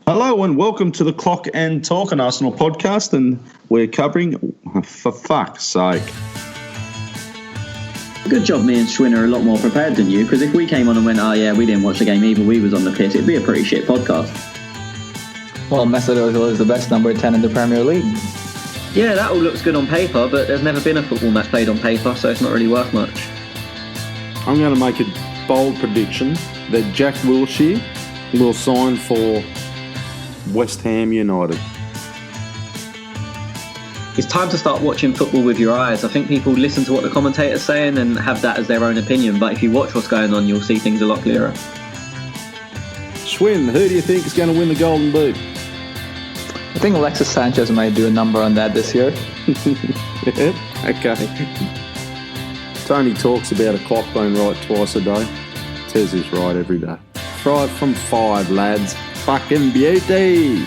Hello and welcome to the Clock and Talk, an Arsenal podcast, and we're covering, for fuck's sake. Good job me and Schwinn are a lot more prepared than you, because if we came on and went, oh yeah, we didn't watch the game either, we was on the piss, it'd be a pretty shit podcast. Well, Mesut Ozil is the best number 10 in the Premier League. Yeah, that all looks good on paper, but there's never been a football match played on paper, so it's not really worth much. I'm going to make a bold prediction that Jack Wilshere will sign for West Ham United. It's time to start watching football with your eyes. I think people listen to what the commentator's saying and have that as their own opinion, but if you watch what's going on, you'll see things a lot clearer. Schwinn, who do you think is going to win the Golden Boot? I think Alexis Sanchez might do a number on that this year. Okay. Tony talks about a clock being right twice a day. Tez is right every day. Try it from 5, lads. Fucking beauty!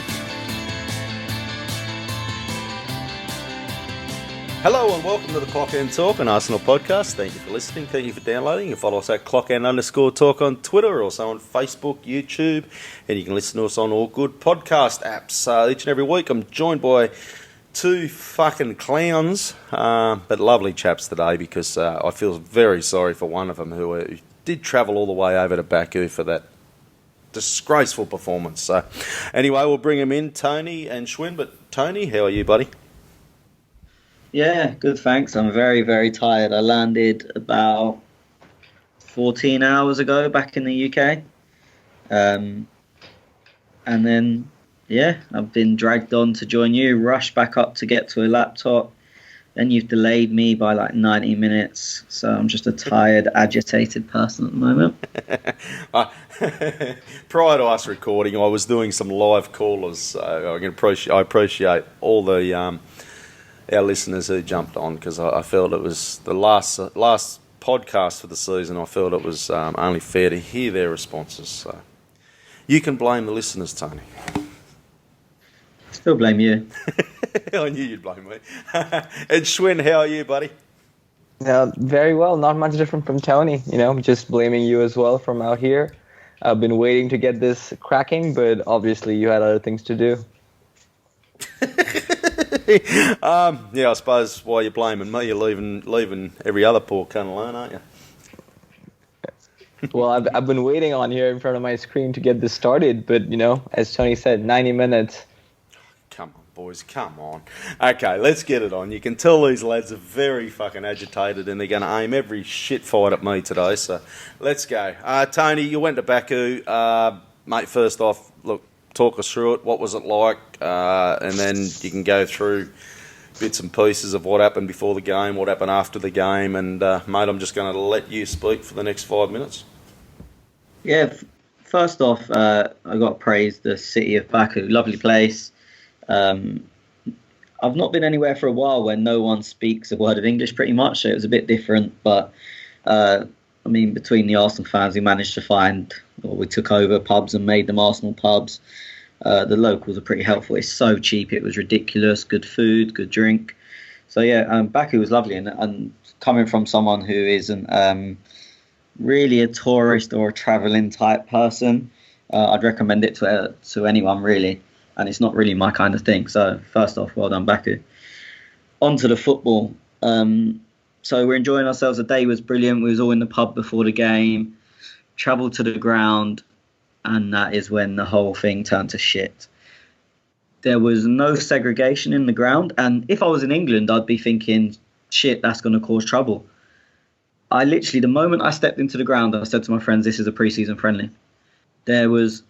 Hello and welcome to the Clock and Talk, an Arsenal podcast. Thank you for listening. Thank you for downloading. You can follow us at _Talk on Twitter, also on Facebook, YouTube, and you can listen to us on all good podcast apps. Each and every week I'm joined by two fucking clowns, but lovely chaps today, because I feel very sorry for one of them who did travel all the way over to Baku for that disgraceful performance. So anyway, we'll bring him in, Tony and Schwinn. But Tony, how are you, buddy? Yeah, good, thanks. I'm very, very tired. I landed about 14 hours ago back in the UK. And then, yeah, I've been dragged on to join you, rushed back up to get to a laptop. Then you've delayed me by like 90 minutes. So I'm just a tired, agitated person at the moment. Prior to us recording, I was doing some live callers. So I appreciate all the our listeners who jumped on, because I felt it was the last podcast for the season. I felt it was only fair to hear their responses. So you can blame the listeners, Tony. Still blame you. I knew you'd blame me. And Schwinn, how are you, buddy? Very well. Not much different from Tony. Just blaming you as well from out here. I've been waiting to get this cracking, but obviously you had other things to do. Yeah, I suppose why you're blaming me, you're leaving every other poor cunt alone, aren't you? Well, I've been waiting on here in front of my screen to get this started, but as Tony said, 90 minutes. Come on, boys, come on. Okay, let's get it on. You can tell these lads are very fucking agitated and they're going to aim every shit fight at me today, so let's go. Tony, you went to Baku. Mate, first off, look, talk us through it. What was it like? And then you can go through bits and pieces of what happened before the game, what happened after the game, and mate, I'm just going to let you speak for the next 5 minutes. Yeah, first off, I got to praise the city of Baku. Lovely place. I've not been anywhere for a while where no one speaks a word of English pretty much, so it was a bit different, but between the Arsenal fans, we managed to find, or we took over pubs and made them Arsenal pubs. The locals are pretty helpful. It's so cheap, it was ridiculous. Good food, good drink. So yeah, Baku was lovely, and coming from someone who isn't really a tourist or a travelling type person, I'd recommend it to anyone really, and it's not really my kind of thing. So first off, well done Baku. On to the football. So we're enjoying ourselves. The day was brilliant. We was all in the pub before the game, travelled to the ground, and that is when the whole thing turned to shit. There was no segregation in the ground, and if I was in England, I'd be thinking, shit, that's going to cause trouble. I literally, the moment I stepped into the ground, I said to my friends, this is a pre-season friendly. There was,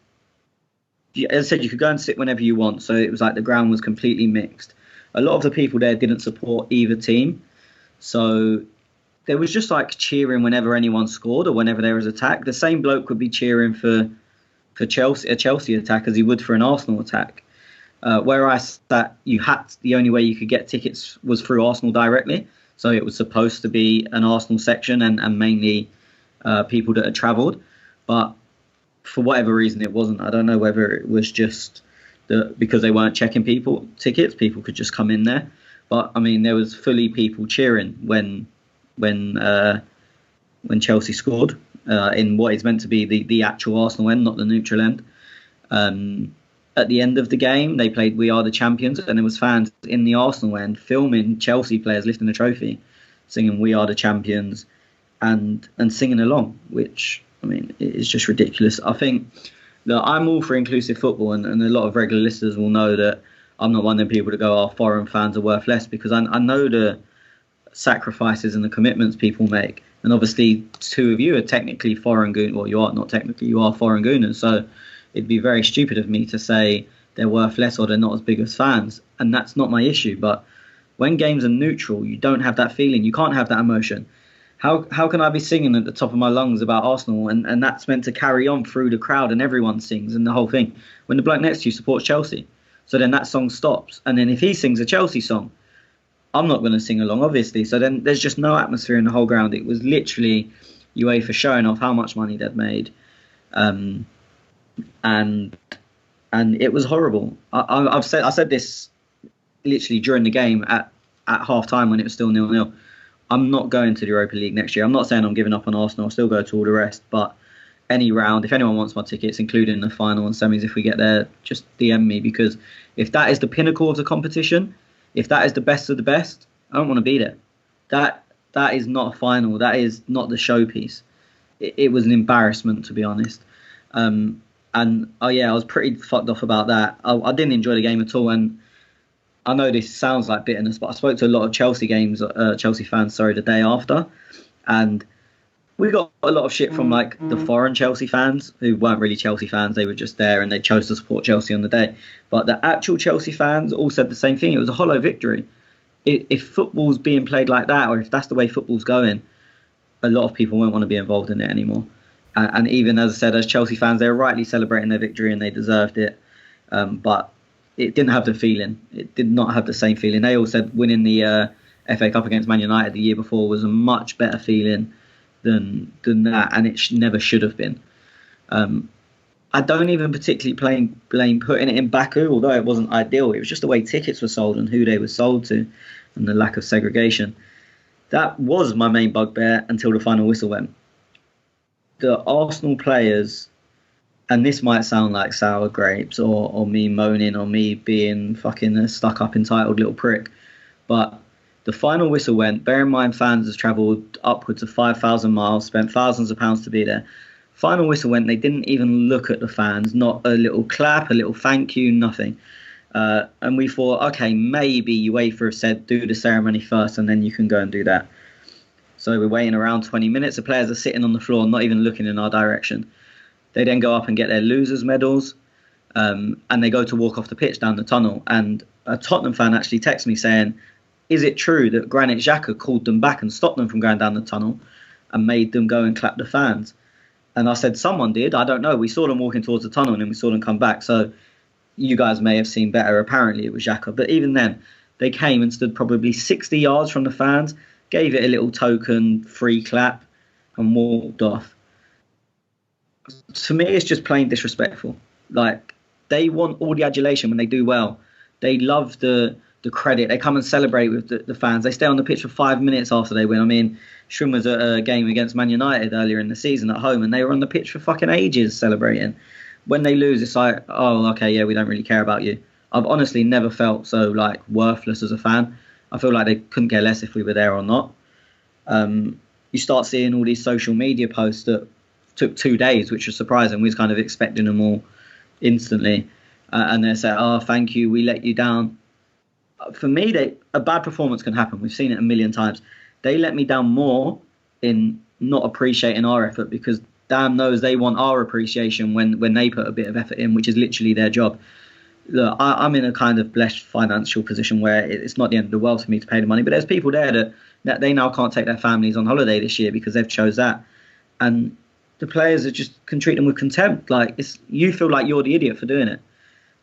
as I said, you could go and sit whenever you want, so it was like the ground was completely mixed. A lot of the people there didn't support either team, so there was just like cheering whenever anyone scored or whenever there was attack. The same bloke would be cheering for Chelsea, a Chelsea attack, as he would for an Arsenal attack. Where I sat, the only way you could get tickets was through Arsenal directly. So it was supposed to be an Arsenal section and mainly people that had travelled. But for whatever reason, it wasn't. I don't know whether it was just because they weren't checking tickets, people could just come in there. But I mean, there was fully people cheering when Chelsea scored in what is meant to be the actual Arsenal end, not the neutral end. And at the end of the game, they played "We Are the Champions," and there was fans in the Arsenal end filming Chelsea players lifting the trophy, singing "We Are the Champions," and singing along, which, I mean, it is just ridiculous. I think that I'm all for inclusive football, and a lot of regular listeners will know that I'm not one of them people to go, "Oh, foreign fans are worth less," because I know the sacrifices and the commitments people make. And obviously, two of you are technically foreign gooners. Well, you are not technically, you are foreign gooners. So it'd be very stupid of me to say they're worth less or they're not as big as fans. And that's not my issue. But when games are neutral, you don't have that feeling. You can't have that emotion. How can I be singing at the top of my lungs about Arsenal and that's meant to carry on through the crowd and everyone sings and the whole thing when the bloke next to you supports Chelsea? So then that song stops. And then if he sings a Chelsea song, I'm not going to sing along, obviously. So then there's just no atmosphere in the whole ground. It was literally UEFA showing off how much money they'd made. And it was horrible. I said this literally during the game at half time when it was still 0-0. I'm not going to the Europa League next year. I'm not saying I'm giving up on Arsenal. I'll still go to all the rest. But any round, if anyone wants my tickets, including the final and semis, if we get there, just DM me. Because if that is the pinnacle of the competition, if that is the best of the best, I don't want to be there. That is not a final. That is not the showpiece. It was an embarrassment, to be honest. And I was pretty fucked off about that. I didn't enjoy the game at all. And I know this sounds like bitterness, but I spoke to a lot of Chelsea fans, the day after, and we got a lot of shit from like the foreign Chelsea fans who weren't really Chelsea fans. They were just there and they chose to support Chelsea on the day. But the actual Chelsea fans all said the same thing. It was a hollow victory. If football's being played like that, or if that's the way football's going, a lot of people won't want to be involved in it anymore. And even, as I said, as Chelsea fans, they were rightly celebrating their victory and they deserved it. But it didn't have the feeling. It did not have the same feeling. They all said winning the FA Cup against Man United the year before was a much better feeling than that, and it never should have been. I don't even particularly blame putting it in Baku, although it wasn't ideal. It was just the way tickets were sold and who they were sold to, and the lack of segregation. That was my main bugbear until the final whistle went. The Arsenal players, and this might sound like sour grapes or me moaning or me being fucking a stuck up entitled little prick, but the final whistle went. Bear in mind, fans has travelled upwards of 5,000 miles, spent thousands of pounds to be there. Final whistle went. They didn't even look at the fans. Not a little clap, a little thank you, nothing. And we thought, okay, maybe UEFA have said do the ceremony first and then you can go and do that. So we're waiting around 20 minutes. The players are sitting on the floor, not even looking in our direction. They then go up and get their losers' medals, and they go to walk off the pitch down the tunnel. And a Tottenham fan actually texted me saying, is it true that Granit Xhaka called them back and stopped them from going down the tunnel and made them go and clap the fans? And I said, someone did. I don't know. We saw them walking towards the tunnel and then we saw them come back. So you guys may have seen better. Apparently it was Xhaka. But even then, they came and stood probably 60 yards from the fans, gave it a little token free clap and walked off. To me, it's just plain disrespectful. Like, they want all the adulation when they do well. They love the credit. They come and celebrate with the fans. They stay on the pitch for 5 minutes after they win. I mean, Shrum was at a game against Man United earlier in the season at home, and they were on the pitch for fucking ages celebrating. When they lose, it's like, oh, okay, yeah, we don't really care about you. I've honestly never felt so like worthless as a fan. I feel like they couldn't care less if we were there or not. You start seeing all these social media posts that took 2 days, which was surprising. We was kind of expecting them all instantly. And they say, oh, thank you, we let you down. For me, a bad performance can happen. We've seen it a million times. They let me down more in not appreciating our effort, because damn knows they want our appreciation when they put a bit of effort in, which is literally their job. Look, I'm in a kind of blessed financial position where it's not the end of the world for me to pay the money, but there's people there that they now can't take their families on holiday this year because they've chose that. And the players can treat them with contempt. Like, you feel like you're the idiot for doing it.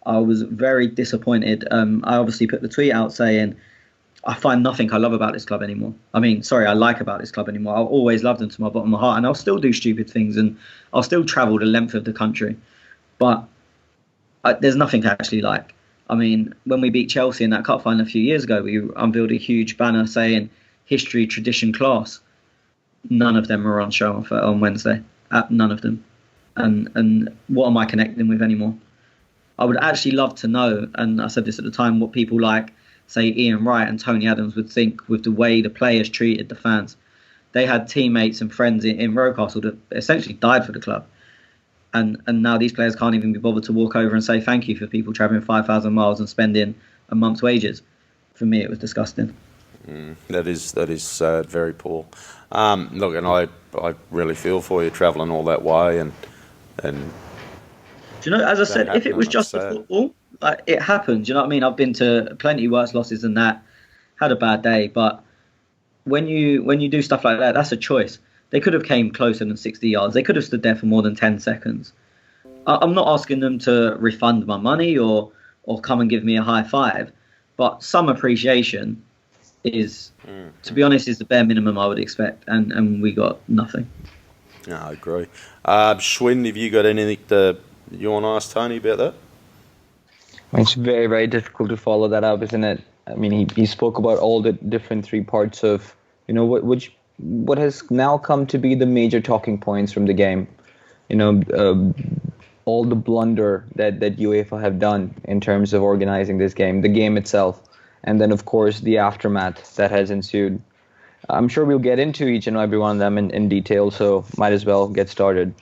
I was very disappointed. I obviously put the tweet out saying, I find nothing I love about this club anymore. I like about this club anymore. I'll always love them to my bottom of my heart, and I'll still do stupid things, and I'll still travel the length of the country. But there's nothing to actually like. I mean, when we beat Chelsea in that cup final a few years ago, we unveiled a huge banner saying history, tradition, class. None of them were on show on Wednesday. None of them. And what am I connecting with anymore? I would actually love to know, and I said this at the time, what people like, say, Ian Wright and Tony Adams would think with the way the players treated the fans. They had teammates and friends in Rocastle that essentially died for the club. And now these players can't even be bothered to walk over and say thank you for people travelling 5,000 miles and spending a month's wages. For me, it was disgusting. That is sad, very poor. Look, and I really feel for you travelling all that way, and do you know, as I said, if it was just the football, like, it happens. You know what I mean? I've been to plenty worse losses than that, had a bad day, but when you do stuff like that, that's a choice. They could have came closer than 60 yards. They could have stood there for more than 10 seconds. I'm not asking them to refund my money or come and give me a high five, but some appreciation is, to be honest, is the bare minimum I would expect, and we got nothing. No, I agree. Schwinn, have you got anything that you want to ask Tony about that? It's very, very difficult to follow that up, isn't it? I mean, he spoke about all the different three parts of, you know, what has now come to be the major talking points from the game. You know, all the blunder that UEFA have done in terms of organizing this game, the game itself, and then, of course, the aftermath that has ensued. I'm sure we'll get into each and every one of them in detail, so might as well get started.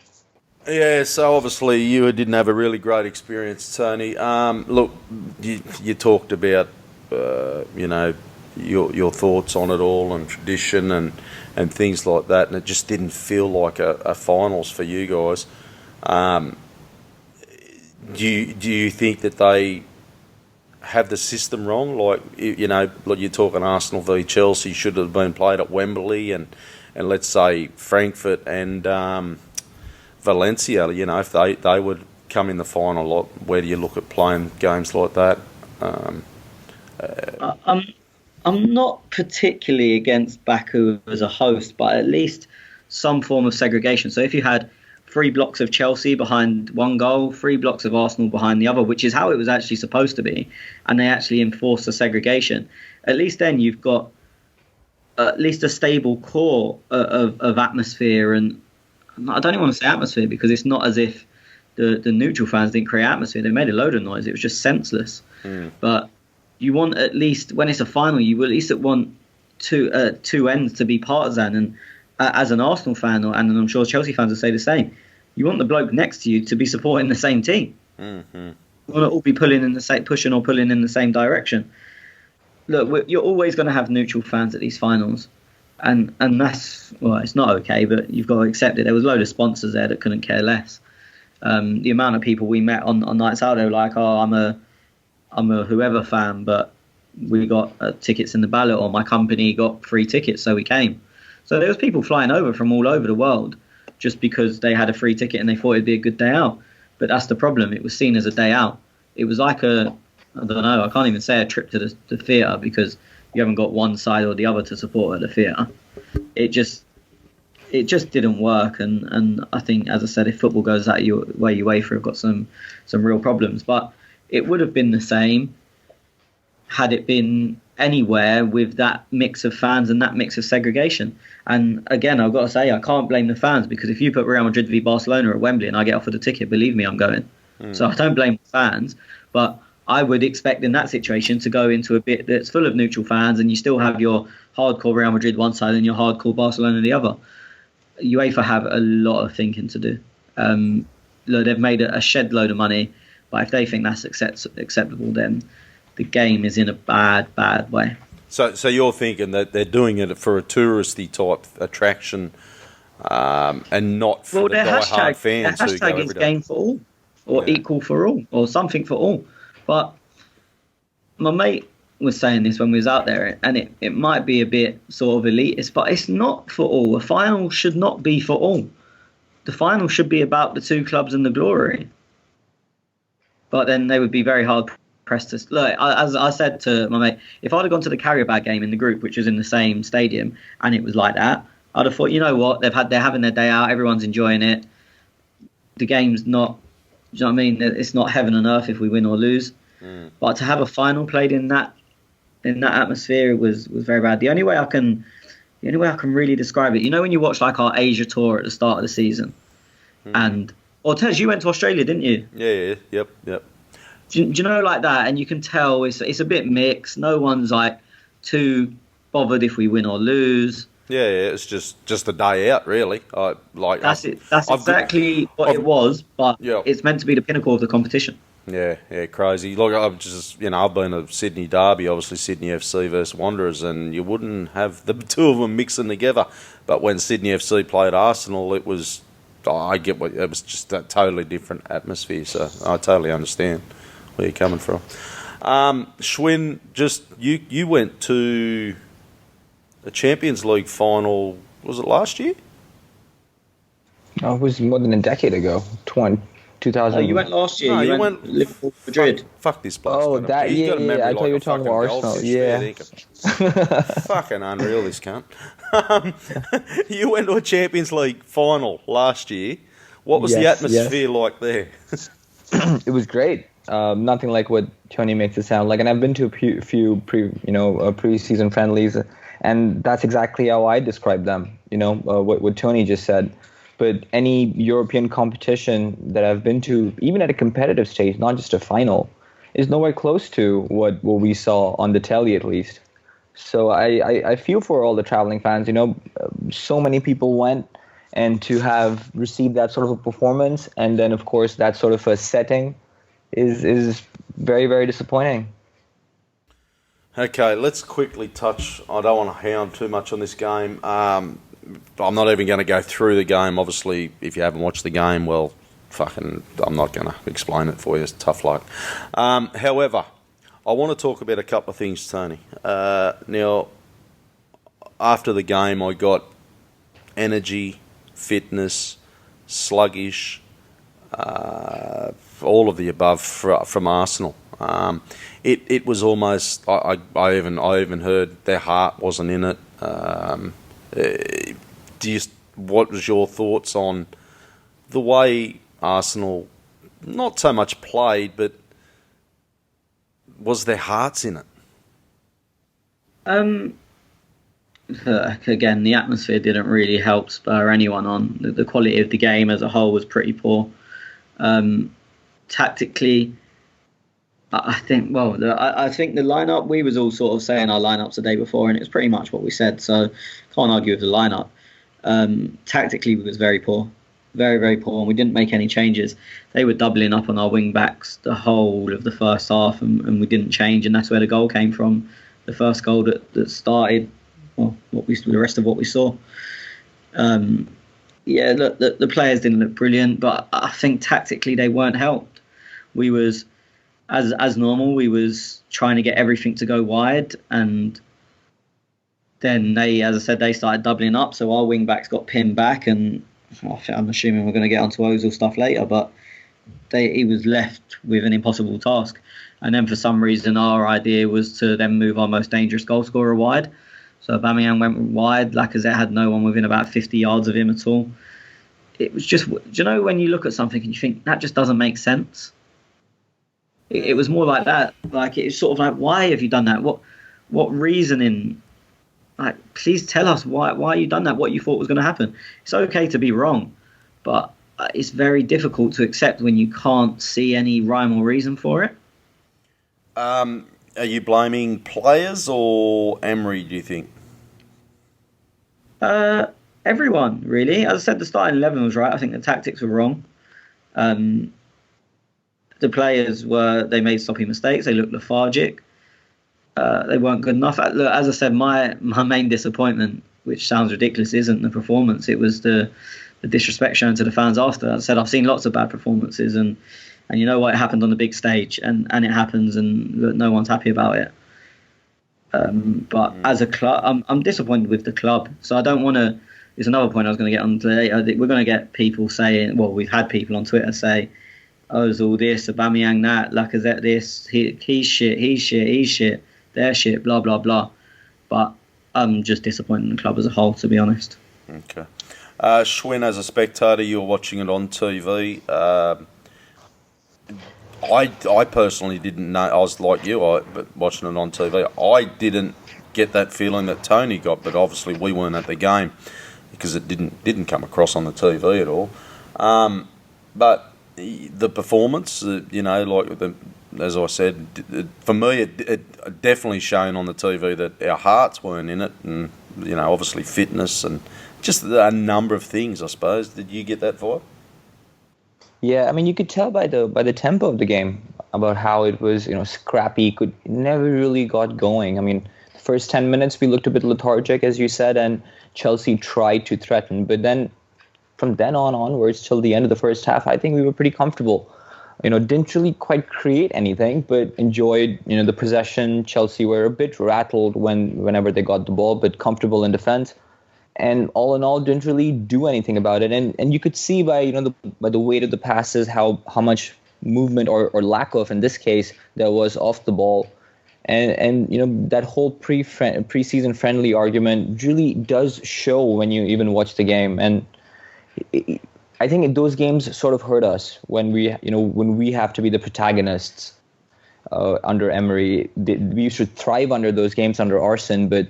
Yeah, so obviously you didn't have a really great experience, Tony. Look, you talked about, you know, your thoughts on it all and tradition and things like that, and it just didn't feel like a finals for you guys. Do you think that they have the system wrong? Like, you know, like you're talking Arsenal v Chelsea should have been played at Wembley, and let's say Frankfurt and Valencia, you know, if they would come in the final, where do you look at playing games like that? I'm not particularly against Baku as a host, but at least some form of segregation. So if you had 3 blocks of Chelsea behind one goal, 3 blocks of Arsenal behind the other, which is how it was actually supposed to be, and they actually enforced the segregation, at least then you've got at least a stable core of atmosphere. And I don't even want to say atmosphere, because it's not as if the neutral fans didn't create atmosphere. They made a load of noise. It was just senseless. But you want, at least when it's a final, you at least want two ends to be partisan. And as an Arsenal fan, and I'm sure Chelsea fans will say the same, you want the bloke next to you to be supporting the same team. You want to all be pushing or pulling in the same direction. Look, you're always going to have neutral fans at these finals, and that's, well, it's not okay, but you've got to accept it. There was a load of sponsors there that couldn't care less. The amount of people we met on nights out, they were like, "Oh, I'm a whoever fan, but we got tickets in the ballot, or my company got free tickets, so we came." So there was people flying over from all over the world just because they had a free ticket and they thought it'd be a good day out. But that's the problem. It was seen as a day out. It was like I don't know, I can't even say a trip to the theatre, because you haven't got one side or the other to support at the theatre. It just didn't work. And I think, as I said, if football goes that way, UEFA have got some real problems. But it would have been the same had it been anywhere with that mix of fans and that mix of segregation. And again, I've got to say, I can't blame the fans, because if you put Real Madrid v Barcelona at Wembley and I get offered a ticket, believe me, I'm going. So I don't blame the fans, but I would expect in that situation to go into a bit that's full of neutral fans, and you still have your hardcore Real Madrid one side and your hardcore Barcelona the other. UEFA have a lot of thinking to do. Look, they've made a shed load of money, but if they think that's acceptable, then the game is in a bad way. So you're thinking that they're doing it for a touristy type attraction, and not for the die-hard fans who go every day? Hashtag is game for all, or equal for all, or something for all. But my mate was saying this when we was out there, and it might be a bit sort of elitist, but it's not for all. A final should not be for all. The final should be about the 2 clubs and the glory. But then they would be very hard pressed to look. As I said to my mate, if I'd have gone to the Karabag game in the group, which was in the same stadium, and it was like that, I'd have thought, you know what, they're having their day out, everyone's enjoying it. The game's not, do you know what I mean? It's not heaven and earth if we win or lose. But to have a final played in that atmosphere was very bad. The only way I can really describe it, you know, when you watch like our Asia tour at the start of the season, and Tez, you went to Australia, didn't you? Yeah, yep. do you know, like that? And you can tell it's a bit mixed. No one's like too bothered if we win or lose. Yeah, it's just a day out, really. That's exactly what it was, but it's meant to be the pinnacle of the competition. Yeah, crazy. Look, I've been to Sydney Derby, obviously Sydney FC versus Wanderers, and you wouldn't have the two of them mixing together. But when Sydney FC played Arsenal, it was just a totally different atmosphere. So I totally understand where you're coming from. Schwinn, just you went to a Champions League final. Was it last year? No, it was more than a decade ago. 2000. Oh, you went last year. No, you went Liverpool, Madrid. Fuck this place. Oh, that year. Yeah, I thought you were talking about Arsenal. Yeah. Fucking unreal, this cunt. You went to a Champions League final last year. What was the atmosphere like there? It was great. Nothing like what Tony makes it sound like. And I've been to a few pre-season friendlies, and that's exactly how I describe them. What Tony just said. But any European competition that I've been to, even at a competitive stage, not just a final, is nowhere close to what we saw on the telly, at least. So I feel for all the traveling fans. So many people went, and to have received that sort of a performance, and then, of course, that sort of a setting is very, very disappointing. Okay, let's quickly touch. I don't want to hound too much on this game. I'm not even going to go through the game. Obviously, if you haven't watched the game, well, I'm not going to explain it for you. It's tough luck. However, I want to talk about a couple of things, Tony. Now, after the game, I got energy, fitness, sluggish, all of the above from Arsenal. It was almost. I even heard their heart wasn't in it. What was your thoughts on the way Arsenal not so much played, but was their hearts in it? Again, the atmosphere didn't really help spur anyone on. The quality of the game as a whole was pretty poor. Tactically, I think the lineup, we was all sort of saying our lineups the day before, and it was pretty much what we said, so can't argue with the lineup. Tactically, we was very poor, very, very poor, and we didn't make any changes. They were doubling up on our wing backs the whole of the first half, and we didn't change, and that's where the goal came from. The first goal that started the rest of what we saw. Look, the players didn't look brilliant, but I think tactically they weren't helped. We was, as normal, we was trying to get everything to go wide, and then they, as I said, they started doubling up, so our wing backs got pinned back, and I'm assuming we're going to get onto Ozil stuff later, but he was left with an impossible task. And then for some reason, our idea was to then move our most dangerous goal scorer wide. So Aubameyang went wide. Lacazette had no one within about 50 yards of him at all. It was just, when you look at something and you think, that just doesn't make sense? It was more like that. Like, it's sort of like, why have you done that? What reasoning? Like, please tell us why you done that, what you thought was going to happen. It's okay to be wrong, but it's very difficult to accept when you can't see any rhyme or reason for it. Are you blaming players or Emery, do you think? Everyone, really. As I said, the starting 11 was right. I think the tactics were wrong. The players they made sloppy mistakes. They looked lethargic. They weren't good enough. Look, as I said, my main disappointment, which sounds ridiculous, isn't the performance. It was the disrespect shown to the fans after. As I said, I've seen lots of bad performances, and you know what, it happened on the big stage, and it happens, and look, no one's happy about it. But as a club, I'm disappointed with the club. So I don't want to. There's another point I was going to get on today. We're going to get people saying, well, we've had people on Twitter say, Ozil this, Aubameyang that, Lacazette this, he's shit, they're shit, blah, blah, blah. But I'm just disappointed in the club as a whole, to be honest. Okay. Schwinn, as a spectator, you were watching it on TV. I personally didn't know. I was like you, but watching it on TV, I didn't get that feeling that Tony got. But obviously, we weren't at the game because it didn't come across on the TV at all. But the performance, like as I said, for me, it definitely shown on the TV that our hearts weren't in it, and obviously fitness and just a number of things. I suppose. Did you get that vibe? Yeah, I mean, you could tell by the tempo of the game about how it was, scrappy. It never really got going. I mean, the first 10 minutes we looked a bit lethargic, as you said, and Chelsea tried to threaten. But then, from then onwards till the end of the first half, I think we were pretty comfortable. Didn't really quite create anything, but enjoyed, the possession. Chelsea were a bit rattled whenever they got the ball, but comfortable in defense. And all in all, didn't really do anything about it. And you could see by by the weight of the passes how much movement or lack of, in this case, there was off the ball. And that whole preseason friendly argument really does show when you even watch the game. And I think those games sort of hurt us when we have to be the protagonists under Emery. We used to thrive under those games under Arsene, but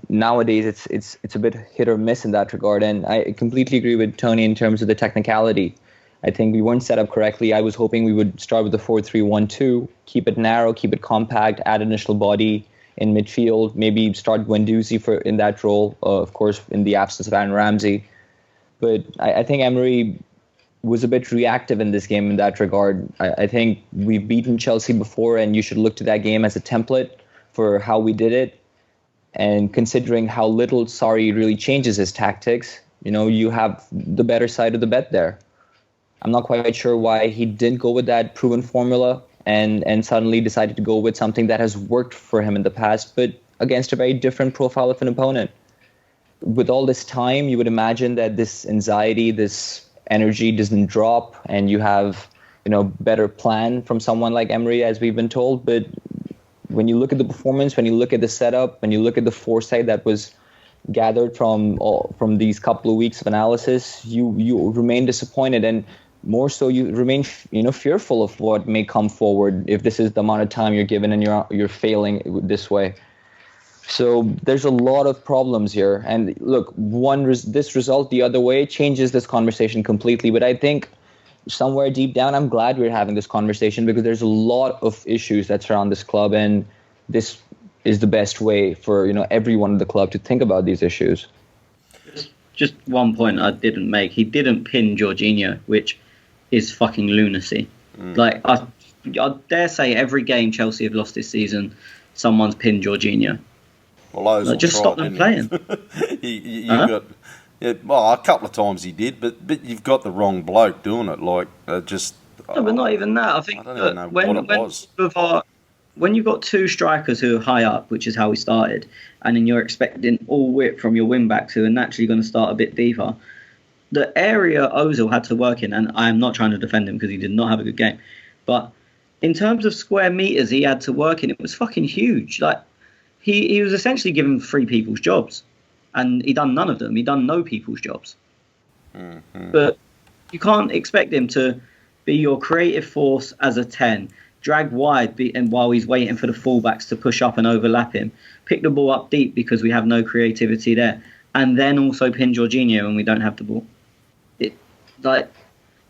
nowadays it's a bit hit or miss in that regard. And I completely agree with Tony in terms of the technicality. I think we weren't set up correctly. I was hoping we would start with the 4-3-1-2, keep it narrow, keep it compact, add initial body in midfield, maybe start Guendouzi in that role, of course, in the absence of Aaron Ramsey. But I think Emery was a bit reactive in this game in that regard. I think we've beaten Chelsea before, and you should look to that game as a template for how we did it. And considering how little Sarri really changes his tactics, you have the better side of the bet there. I'm not quite sure why he didn't go with that proven formula and suddenly decided to go with something that has worked for him in the past, but against a very different profile of an opponent. With all this time, you would imagine that this anxiety, this energy doesn't drop, and you have, better plan from someone like Emery, as we've been told. But when you look at the performance, when you look at the setup, when you look at the foresight that was gathered from these couple of weeks of analysis, you remain disappointed, and more so you remain fearful of what may come forward if this is the amount of time you're given and you're failing this way. So there's a lot of problems here. And look, this result the other way changes this conversation completely. But I think somewhere deep down, I'm glad we're having this conversation because there's a lot of issues that surround this club. And this is the best way for everyone in the club to think about these issues. Just one point I didn't make. He didn't pin Jorginho, which is fucking lunacy. Like, I dare say every game Chelsea have lost this season, someone's pinned Jorginho. Well, like, just stop them playing. A couple of times he did, but you've got the wrong bloke doing it. Like, just. No, but not even that. I think I don't know what it was. When you've got two strikers who are high up, which is how we started, and then you're expecting all width from your wing backs who are naturally going to start a bit deeper, the area Ozil had to work in, and I am not trying to defend him because he did not have a good game, but in terms of square meters he had to work in, it was fucking huge. Like, he was essentially given 3 people's jobs, and he done none of them. He done no people's jobs. Mm-hmm. But you can't expect him to be your creative force as a 10, drag wide and while he's waiting for the fullbacks to push up and overlap him, pick the ball up deep because we have no creativity there, and then also pin Jorginho when we don't have the ball.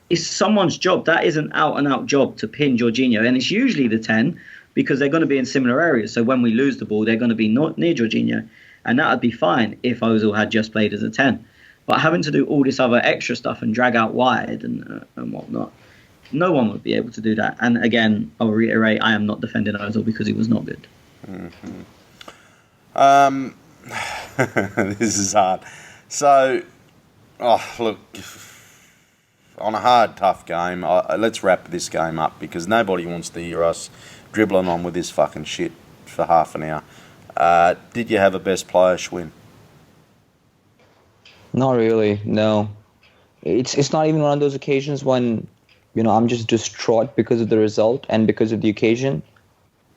It's someone's job. That is an out-and-out job to pin Jorginho, and it's usually the 10 because they're going to be in similar areas. So when we lose the ball, they're going to be not near Jorginho, and that would be fine if Ozil had just played as a 10. But having to do all this other extra stuff and drag out wide and whatnot, no one would be able to do that. And again, I'll reiterate, I am not defending Ozil because he was not good. Mm-hmm. This is hard. So, look, on a hard, tough game, let's wrap this game up because nobody wants to hear us dribbling on with this fucking shit for half an hour. Did you have a best player, Schwinn? Not really, no. It's not even one of those occasions when, I'm just distraught because of the result and because of the occasion.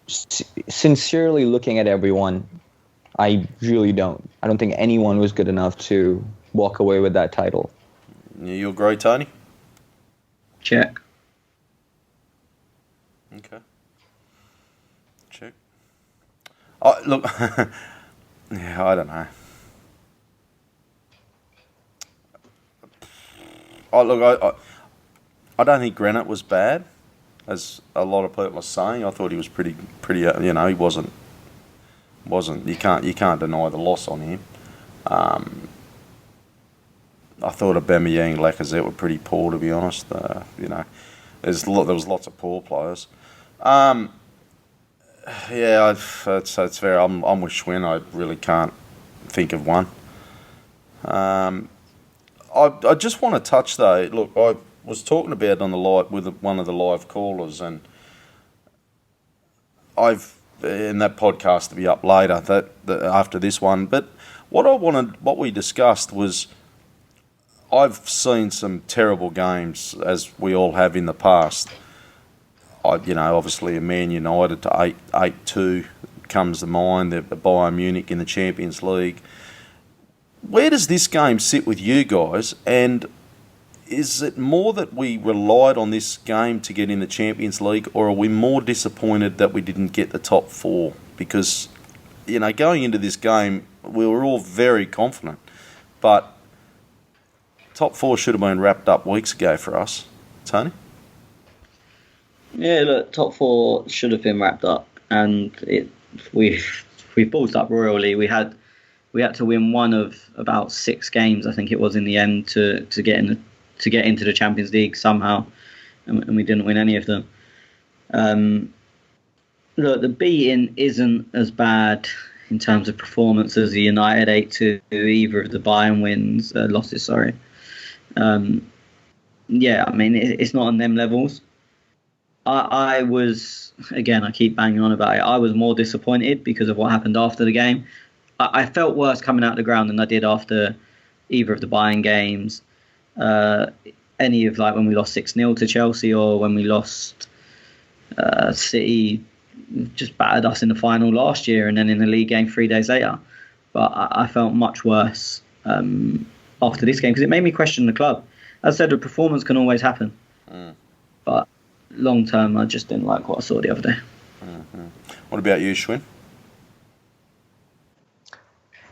Sincerely looking at everyone, I really don't. I don't think anyone was good enough to walk away with that title. You agree, Tony? Check. Okay. Check. Oh, look. Yeah, I don't know. I don't think Granit was bad. as a lot of people are saying. I thought he was pretty. He wasn't. You can't deny the loss on him. I thought Aubameyang and Lacazette were pretty poor, to be honest. There was lots of poor players. It's fair. I'm with Schwinn. I really can't think of one. I just want to touch though. Look, I was talking about it on the live with one of the live callers, and I've in that podcast to be up later that after this one. But what we discussed was, I've seen some terrible games, as we all have in the past. Obviously a Man United to 8-2 comes to mind, the Bayern Munich in the Champions League. Where does this game sit with you guys? And is it more that we relied on this game to get in the Champions League, or are we more disappointed that we didn't get the top four? Because, going into this game, we were all very confident. But top four should have been wrapped up weeks ago for us. Tony? Yeah, look, top four should have been wrapped up, and we ballsed up royally. We had to win one of about 6 games, I think it was, in the end to get into the Champions League somehow, and we didn't win any of them. Look, the beating isn't as bad in terms of performance as the United 8-2, either of the Bayern losses. Sorry. It's not on them levels. I was, again, I keep banging on about it, I was more disappointed because of what happened after the game. I felt worse coming out of the ground than I did after either of the Bayern games. Any of when we lost 6-0 to Chelsea, or when we lost City, just battered us in the final last year, and then in the league game 3 days later. But I felt much worse after this game, because it made me question the club. As I said, the performance can always happen. But long term, I just didn't like what I saw the other day. Mm-hmm. What about you, Schwinn?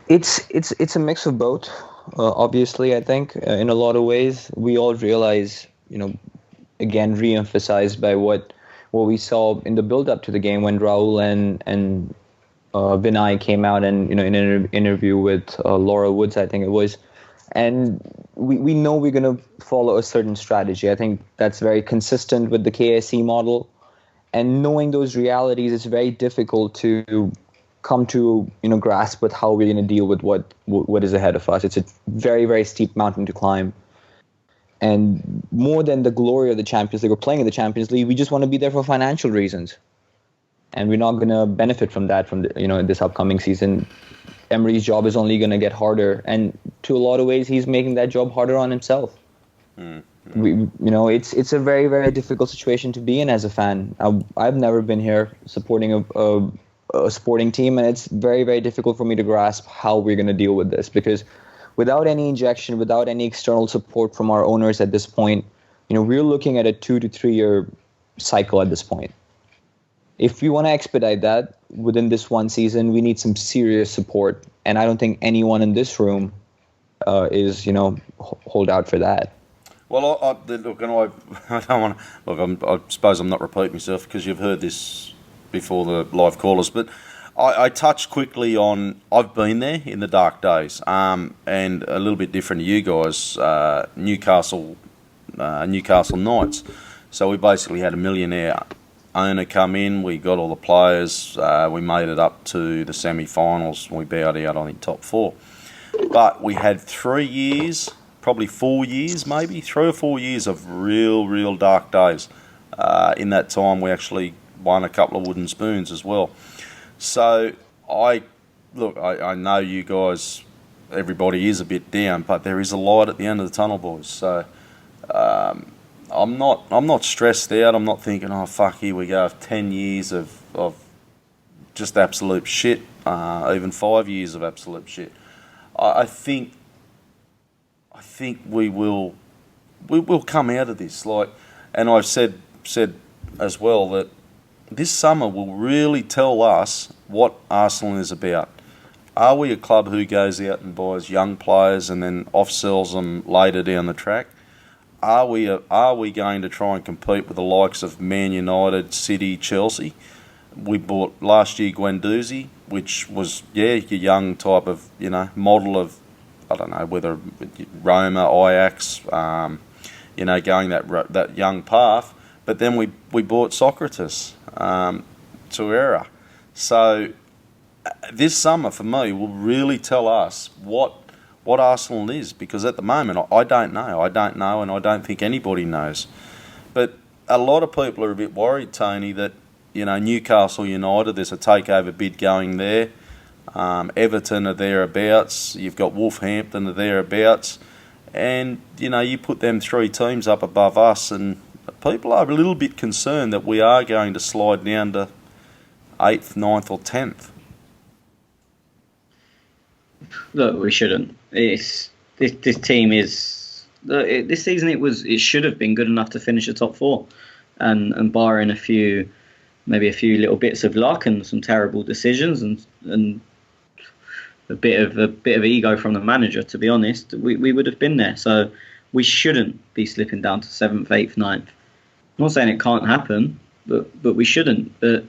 It's a mix of both. Obviously, I think in a lot of ways we all realize, again, re-emphasized by what we saw in the build-up to the game when Raul and Vinay came out and in an interview with Laura Woods, I think it was, and we know we're going to follow a certain strategy. I think that's very consistent with the KSE model, and knowing those realities, it's very difficult to come to grasp with how we're going to deal with what is ahead of us. It's a very, very steep mountain to climb, and more than the glory of the Champions League or playing in the Champions League, we just want to be there for financial reasons, and we're not going to benefit from that in this upcoming season. Emery's job is only going to get harder, and to a lot of ways, he's making that job harder on himself. It's a very, very difficult situation to be in as a fan. I've never been here supporting a sporting team, and it's very, very difficult for me to grasp how we're going to deal with this, because without any injection, without any external support from our owners at this point, we're looking at a 2 to 3 year cycle at this point. If we want to expedite that within this one season, we need some serious support, and I don't think anyone in this room is hold out for that. Well, I don't want to. I suppose I'm not repeating myself, because you've heard this before, the live callers, but I touched quickly on, I've been there in the dark days, and a little bit different to you guys, Newcastle Knights. So we basically had a millionaire owner come in, we got all the players, we made it up to the semi-finals, we bowed out on the top 4. But we had 3 years, probably 4 years maybe, 3 or 4 years of real dark days. In that time we actually won a couple of wooden spoons as well. So I know you guys, everybody is a bit down, but there is a light at the end of the tunnel, boys. So I'm not stressed out. I'm not thinking, oh fuck, here we go, 10 years of just absolute shit, even 5 years of absolute shit. I think we will come out of this, and I've said as well that this summer will really tell us what Arsenal is about. Are we a club who goes out and buys young players and then off-sells them later down the track? are we going to try and compete with the likes of Man United, City, Chelsea? We bought last year Guendouzi, which was your young type of model of, I don't know whether Roma, Ajax, going that young path. But then we bought Socrates, Torreira. So this summer for me will really tell us what Arsenal is, because at the moment I don't know, and I don't think anybody knows. But a lot of people are a bit worried, Tony, that Newcastle United, there's a takeover bid going there. Everton are thereabouts. You've got Wolverhampton are thereabouts, and you put them three teams up above us, and people are a little bit concerned that we are going to slide down to 8th, 9th, or 10th. Look, we shouldn't. This team is this season. It should have been good enough to finish the top four, and barring maybe a few little bits of luck and some terrible decisions and a bit of ego from the manager, to be honest, we would have been there. So we shouldn't be slipping down to 7th, 8th, 9th. I'm not saying it can't happen, but we shouldn't. But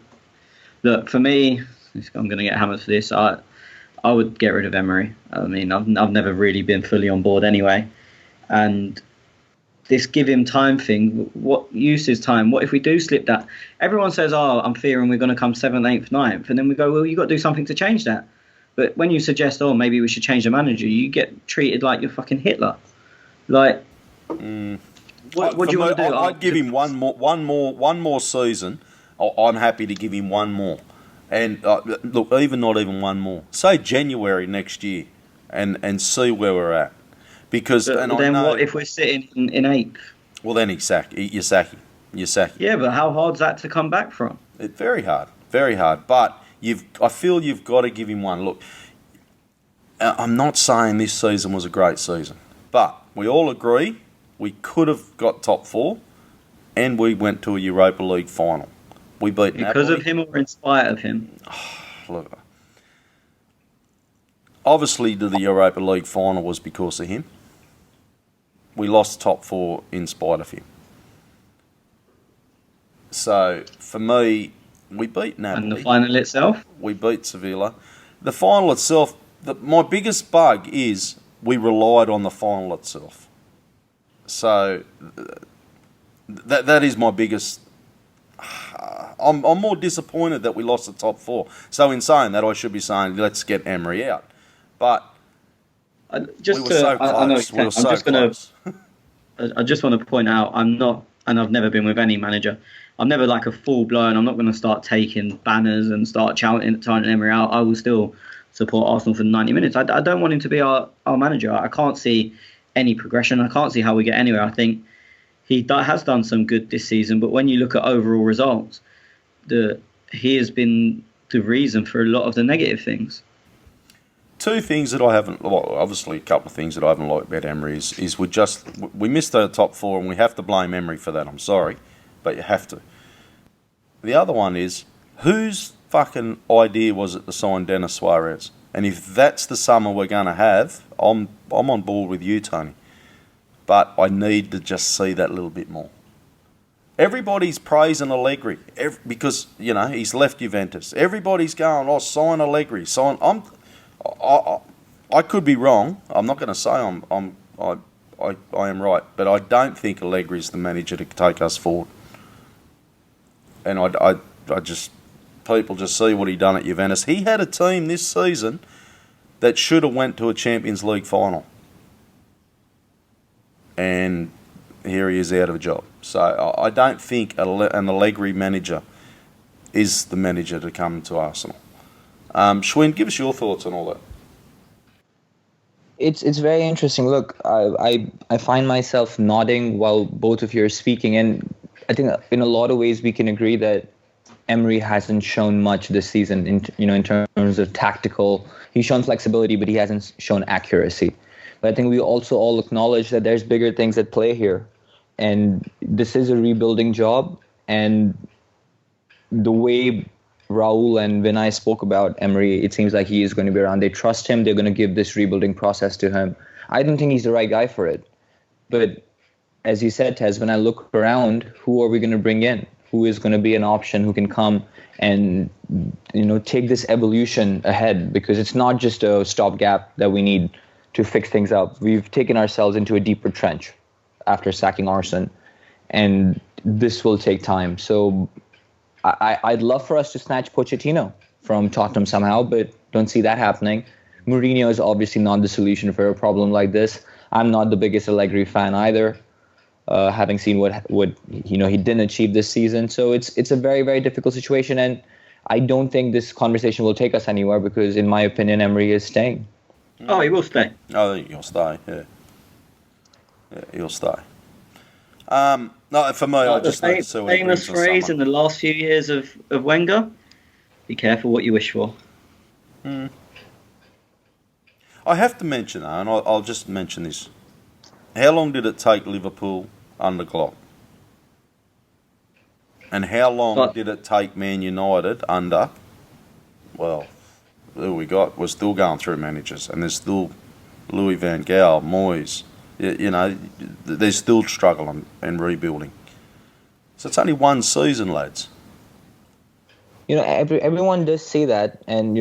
look, for me, I'm going to get hammered for this. I would get rid of Emery. I mean, I've never really been fully on board anyway. And this give him time thing, what use is time? What if we do slip that? Everyone says, I'm fearing we're going to come 7th, 8th, 9th. And then we go, well, you've got to do something to change that. But when you suggest, maybe we should change the manager, you get treated like you're fucking Hitler. Like, what do you want to do? I'd give him one more season. I'm happy to give him one more. And look, not even one more. Say January next year, and see where we're at. Because what if we're sitting in 8th? Well, then you sack him. Yeah, but how hard's that to come back from? It's very hard, very hard. But I feel you've got to give him one. Look, I'm not saying this season was a great season, but we all agree we could have got top four, and we went to a Europa League final. We beat Napoli. Because of him or in spite of him? Look, obviously, the Europa League final was because of him. We lost top four in spite of him. So, for me, we beat Napoli. And the final itself? We beat Sevilla. The final itself, my biggest bug is we relied on the final itself. So, that is my biggest... I'm more disappointed that we lost the top four. So in saying that, I should be saying, let's get Emery out. But we were so close. I just want to point out, I'm not, and I've never been with any manager, I'm never like a full-blown, I'm not going to start taking banners and start chanting Emery out. I will still support Arsenal for 90 minutes. I don't want him to be our manager. I can't see any progression. I can't see how we get anywhere. I think he has done some good this season, but when you look at overall results, he has been the reason for a lot of the negative things. Two things that I haven't, well, obviously a couple of things that I haven't liked about Emery is we missed the top four, and we have to blame Emery for that. I'm sorry, but you have to. The other one is, whose fucking idea was it to sign Denis Suarez? And if that's the summer we're going to have, I'm on board with you, Tony. But I need to just see that little bit more. Everybody's praising Allegri because, he's left Juventus. Everybody's going, sign Allegri, sign. I could be wrong. I'm not going to say I am right, but I don't think Allegri is the manager to take us forward. And people just see what he done at Juventus. He had a team this season that should have went to a Champions League final, and here he is out of a job. So I don't think an Allegri manager is the manager to come to Arsenal. Schwinn, give us your thoughts on all that. It's very interesting. Look, I find myself nodding while both of you are speaking, and I think in a lot of ways we can agree that Emery hasn't shown much this season in terms of tactical. He's shown flexibility, but he hasn't shown accuracy. But I think we also all acknowledge that there's bigger things at play here, and this is a rebuilding job. And the way Raul and Vinay spoke about Emery, it seems like he is going to be around. They trust him. They're going to give this rebuilding process to him. I don't think he's the right guy for it. But as you said, Tez, when I look around, who are we going to bring in? Who is going to be an option who can come and, take this evolution ahead? Because it's not just a stopgap that we need to fix things up. We've taken ourselves into a deeper trench after sacking Arsene, and this will take time. So I'd love for us to snatch Pochettino from Tottenham somehow, but don't see that happening. Mourinho is obviously not the solution for a problem like this. I'm not the biggest Allegri fan either, having seen what he didn't achieve this season. So it's a very, very difficult situation, and I don't think this conversation will take us anywhere because, in my opinion, Emery is staying. Oh, he will stay. I think he'll stay. Yeah, he'll stay. No, for me, I just need to see what he brings famous for phrase summer. in the last few years of Wenger: "Be careful what you wish for." I have to mention, though, and I'll just mention this. How long did it take Liverpool under Klopp? And how long did it take Man United under, well, who we got? We're still going through managers, and there's still Louis van Gaal, Moyes. They're still struggling and rebuilding. So it's only one season, lads. Everyone does say that, and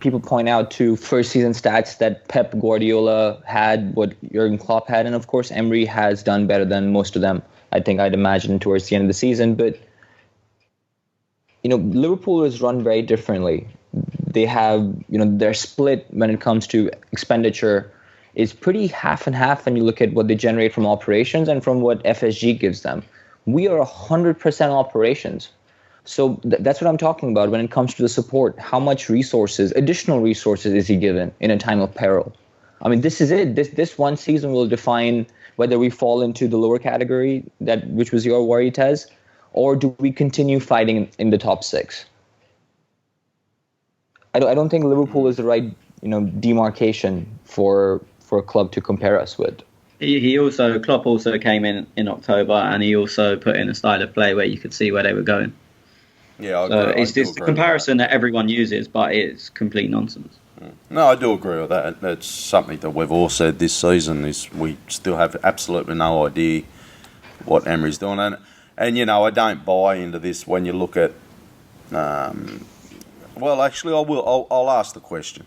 people point out to first season stats that Pep Guardiola had, what Jurgen Klopp had, and of course Emery has done better than most of them. I think I'd imagine towards the end of the season, but Liverpool is run very differently. They have their split when it comes to expenditure is pretty half and half when you look at what they generate from operations and from what FSG gives them. We are 100% operations. So that's what I'm talking about when it comes to the support. How much additional resources is he given in a time of peril? I mean, this is it. This one season will define whether we fall into the lower category, which was your worry, Tez, or do we continue fighting in the top six? I don't think Liverpool is the right demarcation for a club to compare us with. Klopp also came in October, and he also put in a style of play where you could see where they were going. Yeah, it's the comparison that everyone uses, but it's complete nonsense. No, I do agree with that. That's something that we've all said this season is we still have absolutely no idea what Emery's doing. And I don't buy into this when you look at... well, actually, I will. I'll ask the question.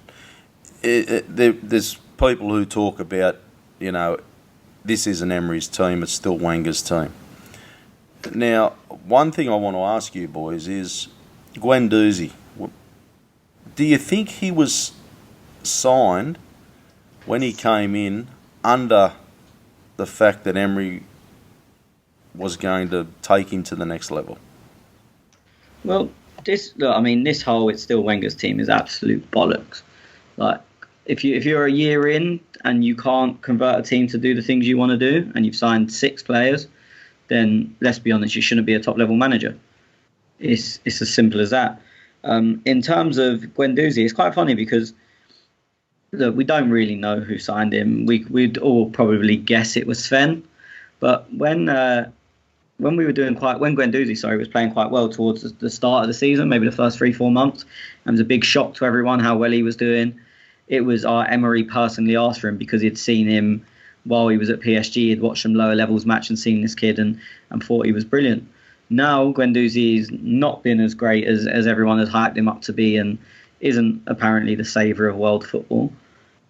There's people who talk about, this isn't Emery's team, it's still Wenger's team. Now, one thing I want to ask you boys is, Guendouzi, do you think he was signed when he came in under the fact that Emery was going to take him to the next level? Well, this whole "it's still Wenger's team" is absolute bollocks. Like, if you're a year in and you can't convert a team to do the things you want to do, and you've signed 6 players, then let's be honest, you shouldn't be a top-level manager. It's as simple as that. In terms of Guendouzi, it's quite funny because look, we don't really know who signed him. We'd all probably guess it was Sven, but when Guendouzi was playing quite well towards the start of the season, maybe the first 3-4 months, and it was a big shock to everyone how well he was doing. It was Emery personally asked for him because he'd seen him while he was at PSG. He'd watched some lower levels match and seen this kid and thought he was brilliant. Now Guendouzi's not been as great as everyone has hyped him up to be, and isn't apparently the saviour of world football.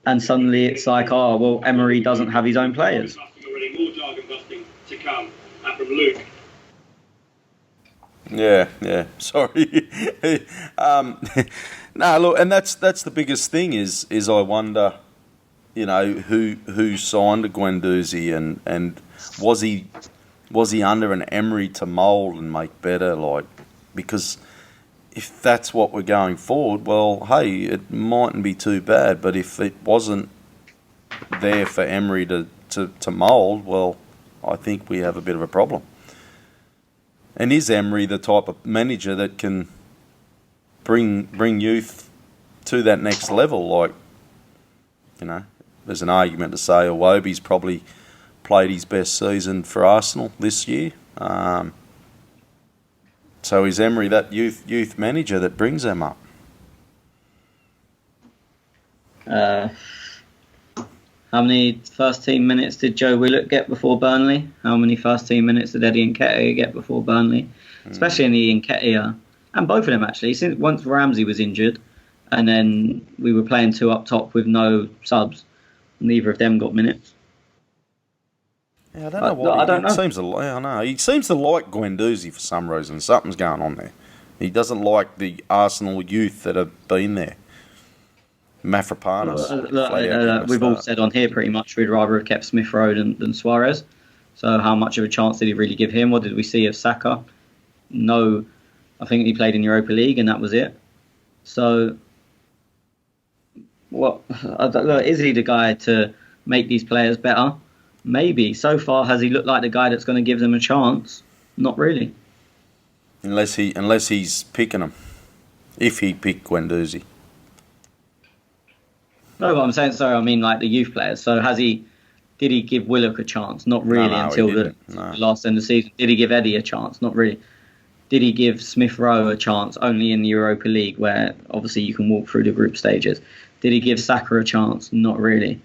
And suddenly it's like, oh, well, Emery doesn't have his own players. Already more jargon busting to come from Luke. Yeah. Sorry. No, look, and that's the biggest thing is I wonder, who signed Guendouzi and was he under an Emery to mould and make better, because if that's what we're going forward, well, hey, it mightn't be too bad, but if it wasn't there for Emery to mould, well, I think we have a bit of a problem. And is Emery the type of manager that can bring youth to that next level? There's an argument to say Iwobi's probably played his best season for Arsenal this year. So is Emery that youth manager that brings them up? How many first team minutes did Joe Willock get before Burnley? How many first team minutes did Eddie Nketiah get before Burnley? Especially in the Nketiah, and both of them actually. Since once Ramsey was injured, and then we were playing 2 up top with no subs, neither of them got minutes. Yeah, I don't know why. I know. He seems to like Guendouzi for some reason. Something's going on there. He doesn't like the Arsenal youth that have been there. Mafropanos. We've all said on here pretty much we'd rather have kept Smith Rowe than Suarez. So how much of a chance did he really give him? What did we see of Saka? No, I think he played in Europa League and that was it. So, is he the guy to make these players better? Maybe. So far, has he looked like the guy that's going to give them a chance? Not really. Unless he's picking them. If he picked Guendouzi. No, but I'm saying, sorry, I mean like the youth players. So did he give Willock a chance? Not really until the last end of the season. Did he give Eddie a chance? Not really. Did he give Smith Rowe a chance only in the Europa League where obviously you can walk through the group stages? Did he give Saka a chance? Not really.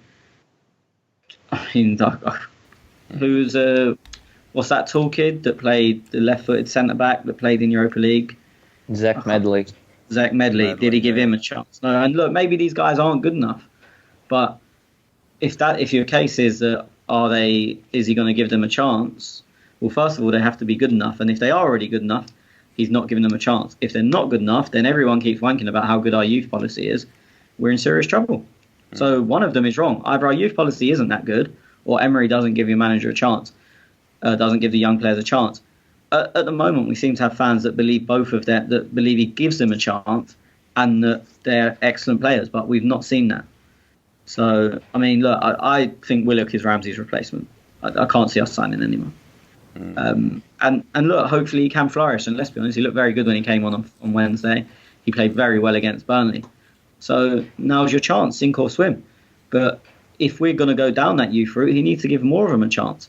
I mean, what's that tall kid that played the left-footed centre-back that played in Europa League? Zach Medley. Zach Medley. Did he give him a chance? No. And look, maybe these guys aren't good enough. But if your case is that is he going to give them a chance? Well, first of all, they have to be good enough. And if they are already good enough, he's not giving them a chance. If they're not good enough, then everyone keeps wanking about how good our youth policy is. We're in serious trouble. So one of them is wrong. Either our youth policy isn't that good, or Emery doesn't give your manager a chance, doesn't give the young players a chance. At the moment, we seem to have fans that believe both of that believe he gives them a chance and that they're excellent players, but we've not seen that. So, I mean, look, I think Willock is Ramsey's replacement. I can't see us signing anyone. And look, hopefully he can flourish. And let's be honest, he looked very good when he came on Wednesday. He played very well against Burnley. So now's your chance, sink or swim. But if we're going to go down that youth route, he needs to give more of them a chance.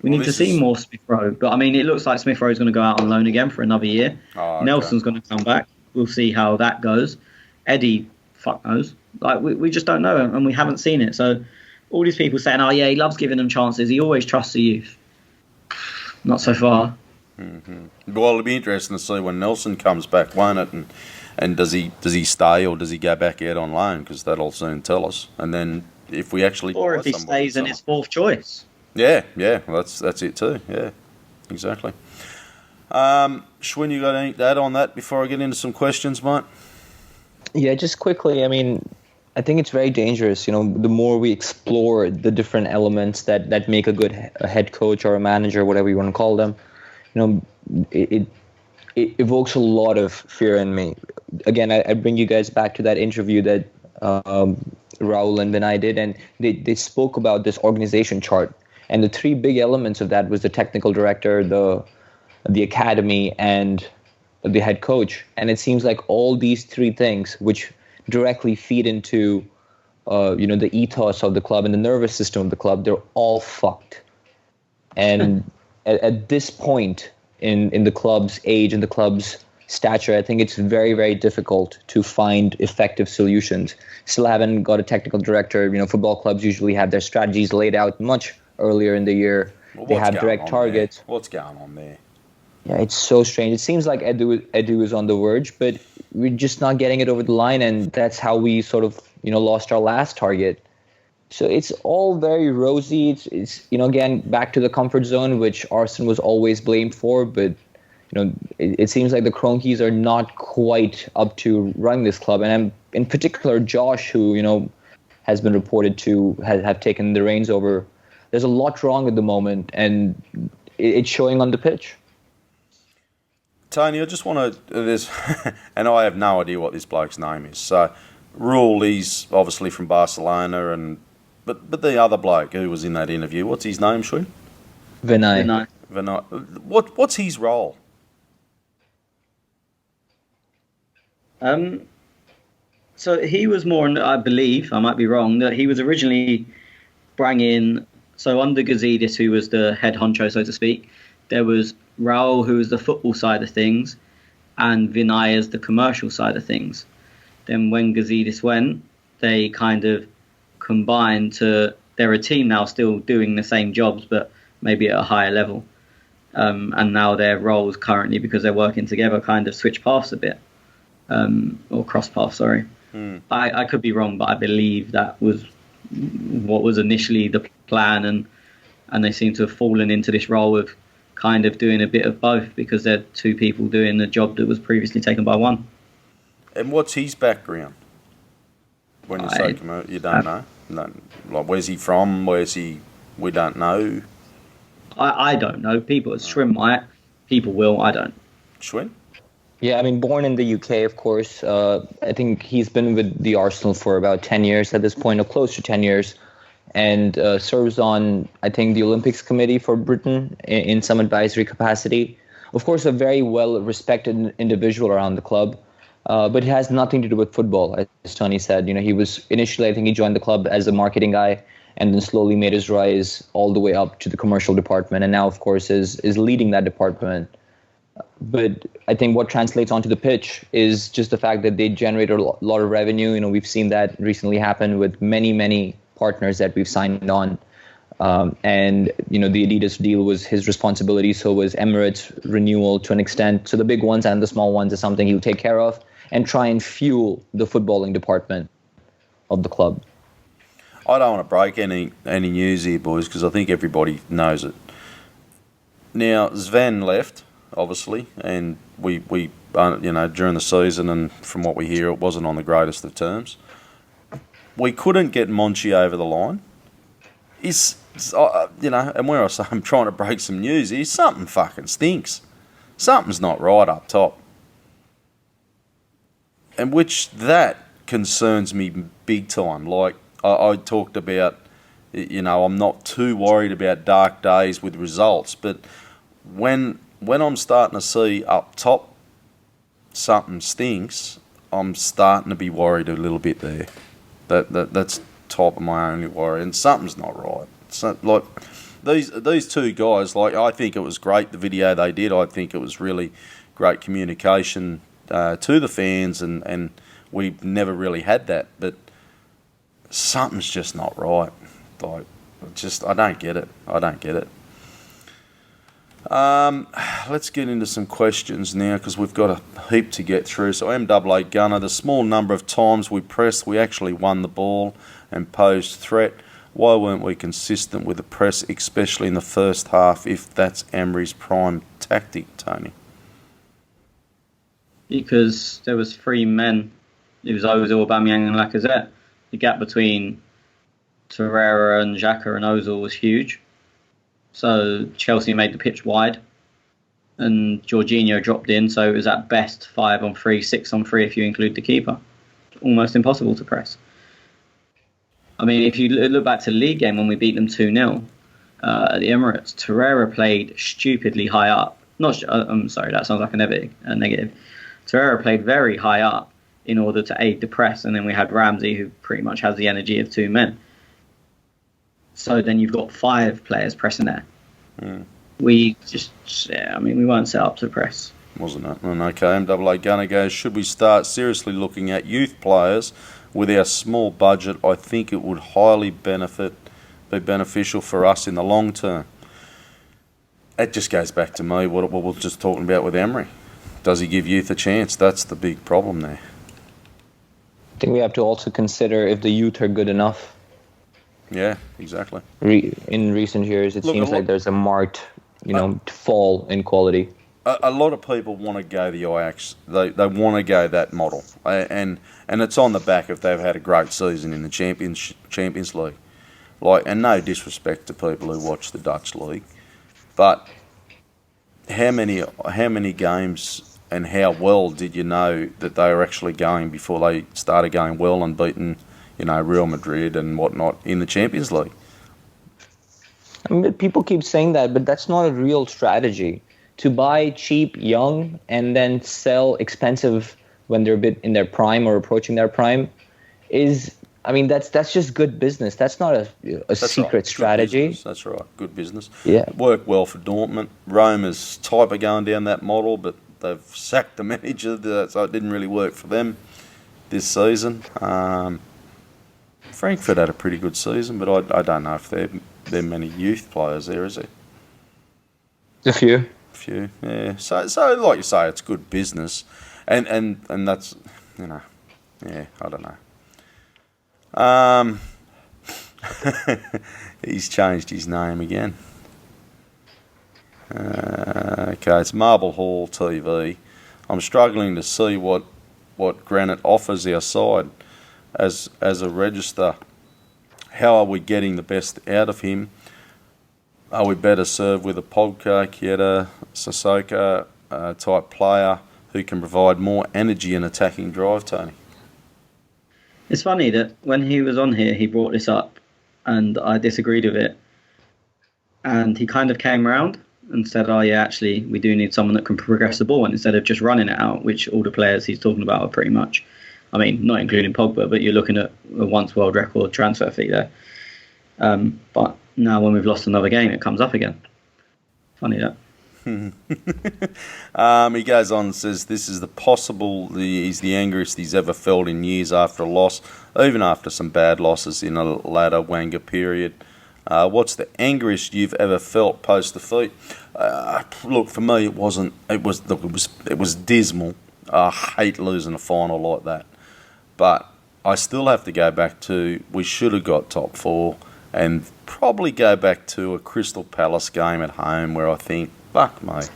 We need to see more Smith Rowe. But I mean, it looks like Smith Rowe is going to go out on loan again for another year. Okay. Nelson's going to come back. We'll see how that goes. Eddie, fuck knows. Like we just don't know, and we haven't seen it. So all these people saying, "Oh yeah, he loves giving them chances. He always trusts the youth." Not so far. Mm-hmm. Well, it'll be interesting to see when Nelson comes back, won't it? And does he stay or does he go back out on loan? Because that'll soon tell us. And then if we actually or if he stays in his fourth choice. Yeah. Well, that's it too. Yeah, exactly. Schwinn, you got anything to add on that before I get into some questions, mate? Yeah, just quickly. I mean, I think it's very dangerous. You know, the more we explore the different elements that make a good head coach or a manager, whatever you want to call them, you know, it evokes a lot of fear in me. Again, I bring you guys back to that interview that Raul and Vinay did, and they spoke about this organization chart. And the 3 big elements of that was the technical director, the academy, and the head coach. And it seems like all these 3 things, which directly feed into the ethos of the club and the nervous system of the club, they're all fucked. And at this point in the club's age and the club's stature, I think it's very, very difficult to find effective solutions. Still haven't got a technical director. You know, football clubs usually have their strategies laid out much earlier in the year. Well, they have direct targets. There? What's going on there? Yeah, it's so strange. It seems like Edu is on the verge, but we're just not getting it over the line, and that's how we sort of, lost our last target. So it's all very rosy. It's again, back to the comfort zone, which Arsene was always blamed for, but it seems like the Kroenkes are not quite up to running this club. And in particular, Josh, who, has been reported to have taken the reins over. There's a lot wrong at the moment, and it's showing on the pitch. Tony, I just want to, and I have no idea what this bloke's name is. So, Raul, he's obviously from Barcelona, but the other bloke who was in that interview, what's his name, Shwin? Vinay. What's his role? So he was more, I believe, I might be wrong, that he was originally brought in, so under Gazidis, who was the head honcho, so to speak, there was Raul, who was the football side of things, and Vinay as the commercial side of things. Then when Gazidis went, they kind of combined to they're a team now still doing the same jobs, but maybe at a higher level. And now their roles currently, because they're working together, kind of switch paths a bit, or cross paths, sorry. I could be wrong, but I believe that was what was initially the plan, and they seem to have fallen into this role of kind of doing a bit of both, because they're two people doing the job that was previously taken by one. And what's his background? When you say you don't know? No, like, where's he from? Where's he? We don't know. I don't know. People at Schwinn might. People will. I don't. Schwinn? Yeah, I mean, born in the UK, of course. I think he's been with the Arsenal for about 10 years at this point, or close to 10 years, and serves on, I think, the Olympics Committee for Britain in some advisory capacity. Of course, a very well-respected individual around the club, but it has nothing to do with football, as Tony said. You know, he was initially, I think he joined the club as a marketing guy, and then slowly made his rise all the way up to the commercial department, and now, of course, is leading that department. But I think what translates onto the pitch is just the fact that they generate a lot of revenue. You know, we've seen that recently happen with many partners that we've signed on. And, you know, the Adidas deal was his responsibility. So was Emirates renewal to an extent. So the big ones and the small ones is something he'll take care of and try and fuel the footballing department of the club. I don't want to break any news here, boys, because I think everybody knows it. Now, Sven left, obviously, and we you know, during the season, and from what we hear, it wasn't on the greatest of terms. We couldn't get Monchi over the line. You know, and where I say I'm trying to break some news here, something fucking stinks. Something's not right up top. And which that concerns me big time. Like I talked about, you know, I'm not too worried about dark days with results, but when I'm starting to see up top something stinks, I'm starting to be worried a little bit there. That's top of my only worry, and something's not right. So, like these two guys, like, I think it was great, the video they did. I think it was really great communication to the fans, and we never really had that. But something's just not right. Like, I don't get it. Let's get into some questions now, because we've got a heap to get through. So MAA Gunner, the small number of times we pressed, we actually won the ball and posed threat. Why weren't we consistent with the press, especially in the first half, if that's Emery's prime tactic, Tony? Because there was three men. It was Ozil, Aubameyang and Lacazette. The gap between Torreira and Xhaka and Ozil was huge. So Chelsea made the pitch wide, and Jorginho dropped in, so it was at best 5-on-3, 6-on-3 if you include the keeper. Almost impossible to press. I mean, if you look back to the league game when we beat them 2-0 at the Emirates, Torreira played stupidly high up. I'm sorry, that sounds like a negative. Torreira played very high up in order to aid the press, and then we had Ramsey, who pretty much has the energy of two men. So then you've got 5 players pressing there. We we weren't set up to press. Wasn't it? And okay, MAA Gunner goes, should we start seriously looking at youth players with our small budget? I think it would highly be beneficial for us in the long term. It just goes back to me, what we were just talking about with Emery. Does he give youth a chance? That's the big problem there. I think we have to also consider if the youth are good enough. Yeah, exactly. In recent years, it seems like there's a marked, fall in quality. A lot of people want to go the Ajax. They want to go that model, and it's on the back if they've had a great season in the Champions League. Like, and no disrespect to people who watch the Dutch league, but how many games and how well did you know that they were actually going before they started going well and beaten, Real Madrid and whatnot in the Champions League? I mean, people keep saying that, but that's not a real strategy. To buy cheap, young, and then sell expensive when they're a bit in their prime or approaching their prime that's just good business. That's not a secret strategy. That's right, good business. Yeah. Worked well for Dortmund. Roma's type of going down that model, but they've sacked the manager, so it didn't really work for them this season. Frankfurt had a pretty good season, but I don't know if there are many youth players there, is there? A few. Few, yeah. So like you say, it's good business, and that's, you know, yeah, I don't know. He's changed his name again. Okay, it's Marble Hall TV. I'm struggling to see what Granite offers our side as a register. How are we getting the best out of him? Are we better served with a Pogba, Kieta, Sissoko type player who can provide more energy and attacking drive, Tony? It's funny that when he was on here, he brought this up, and I disagreed with it. And he kind of came around and said, "Oh yeah, actually, we do need someone that can progress the ball," and instead of just running it out, which all the players he's talking about are pretty much. I mean, not including Pogba, but you're looking at a once world record transfer fee there. But now when we've lost another game, it comes up again. Funny that. He goes on and says, "This is he's the angriest he's ever felt in years after a loss, even after some bad losses in a latter Wenger period. What's the angriest you've ever felt post defeat?" Look, for me, it was dismal. I hate losing a final like that, but I still have to go back to we should have got top four, and probably go back to a Crystal Palace game at home where I think, fuck mate.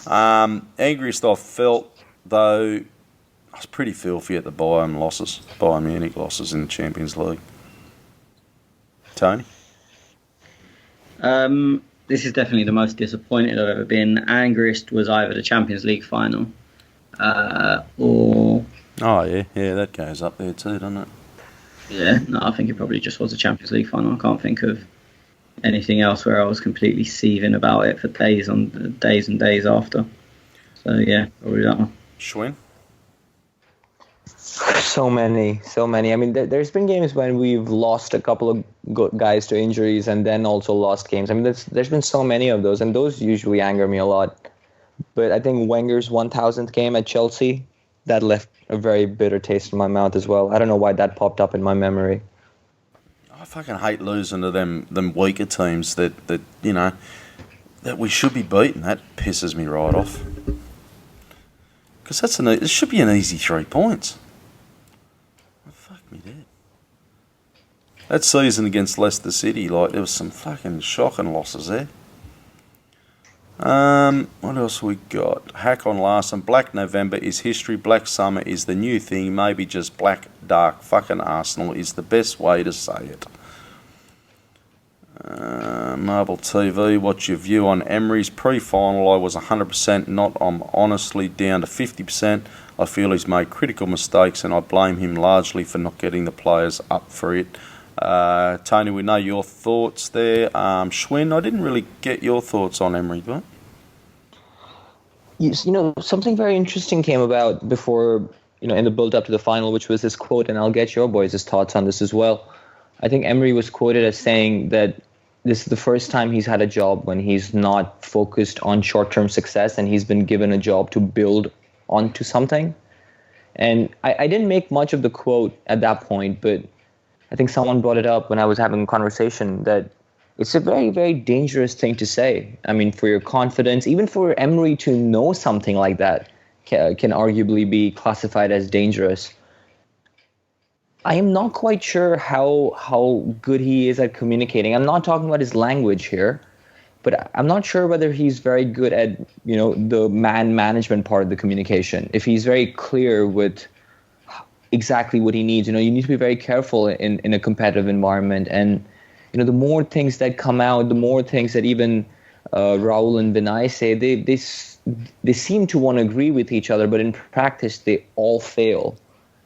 Angriest I felt, though, I was pretty filthy at the Bayern Munich losses in the Champions League. Tony? This is definitely the most disappointed I've ever been. Angriest was either the Champions League final or... Oh, yeah, that goes up there too, doesn't it? Yeah, no, I think it probably just was a Champions League final. I can't think of anything else where I was completely seething about it for days and days after. So, yeah, probably that one. Schwinn? So many. I mean, there's been games when we've lost a couple of guys to injuries and then also lost games. I mean, there's been so many of those, and those usually anger me a lot. But I think Wenger's 1,000th game at Chelsea, that left a very bitter taste in my mouth as well. I don't know why that popped up in my memory. I fucking hate losing to them weaker teams that you know, that we should be beating. That pisses me right off. Because it should be an easy 3 points. Fuck me dead. That season against Leicester City, like, there was some fucking shocking losses there. What else we got? Hack on Larson. Black November is history. Black Summer is the new thing. Maybe just black, dark, fucking Arsenal is the best way to say it. Marble TV. What's your view on Emery's pre-final? I was 100% not. I'm honestly down to 50%. I feel he's made critical mistakes, and I blame him largely for not getting the players up for it. Tony, we know your thoughts there. Schwinn, I didn't really get your thoughts on Emery, but you know, something very interesting came about before, you know, in the build-up to the final, which was this quote, and I'll get your boys' thoughts on this as well. I think Emery was quoted as saying that this is the first time he's had a job when he's not focused on short-term success, and he's been given a job to build onto something. And I didn't make much of the quote at that point, but I think someone brought it up when I was having a conversation that it's a very, very dangerous thing to say. I mean, for your confidence, even for Emery to know something like that can arguably be classified as dangerous. I am not quite sure how good he is at communicating. I'm not talking about his language here, but I'm not sure whether he's very good at, you know, the man management part of the communication. If he's very clear with exactly what he needs. You know, you need to be very careful in a competitive environment. And, you know, the more things that come out, the more things that even Raul and Vinay say, they seem to want to agree with each other, but in practice, they all fail.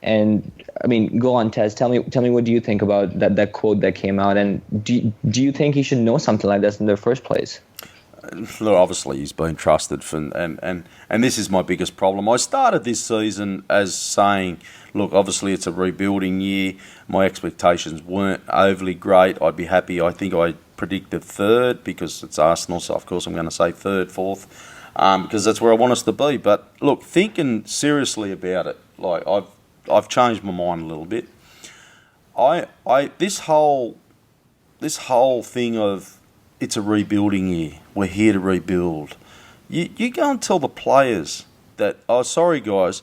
And, I mean, go on, Tez. Tell me what do you think about that quote that came out? And do you think he should know something like this in the first place? Look, obviously he's been trusted for, and this is my biggest problem. I started this season as saying, look, obviously it's a rebuilding year. My expectations weren't overly great. I'd be happy. I think I predicted third because it's Arsenal, so of course I'm going to say third, fourth, because that's where I want us to be. But look, thinking seriously about it, like I've changed my mind a little bit. this whole thing of it's a rebuilding year. We're here to rebuild. You go and tell the players that, oh, sorry guys,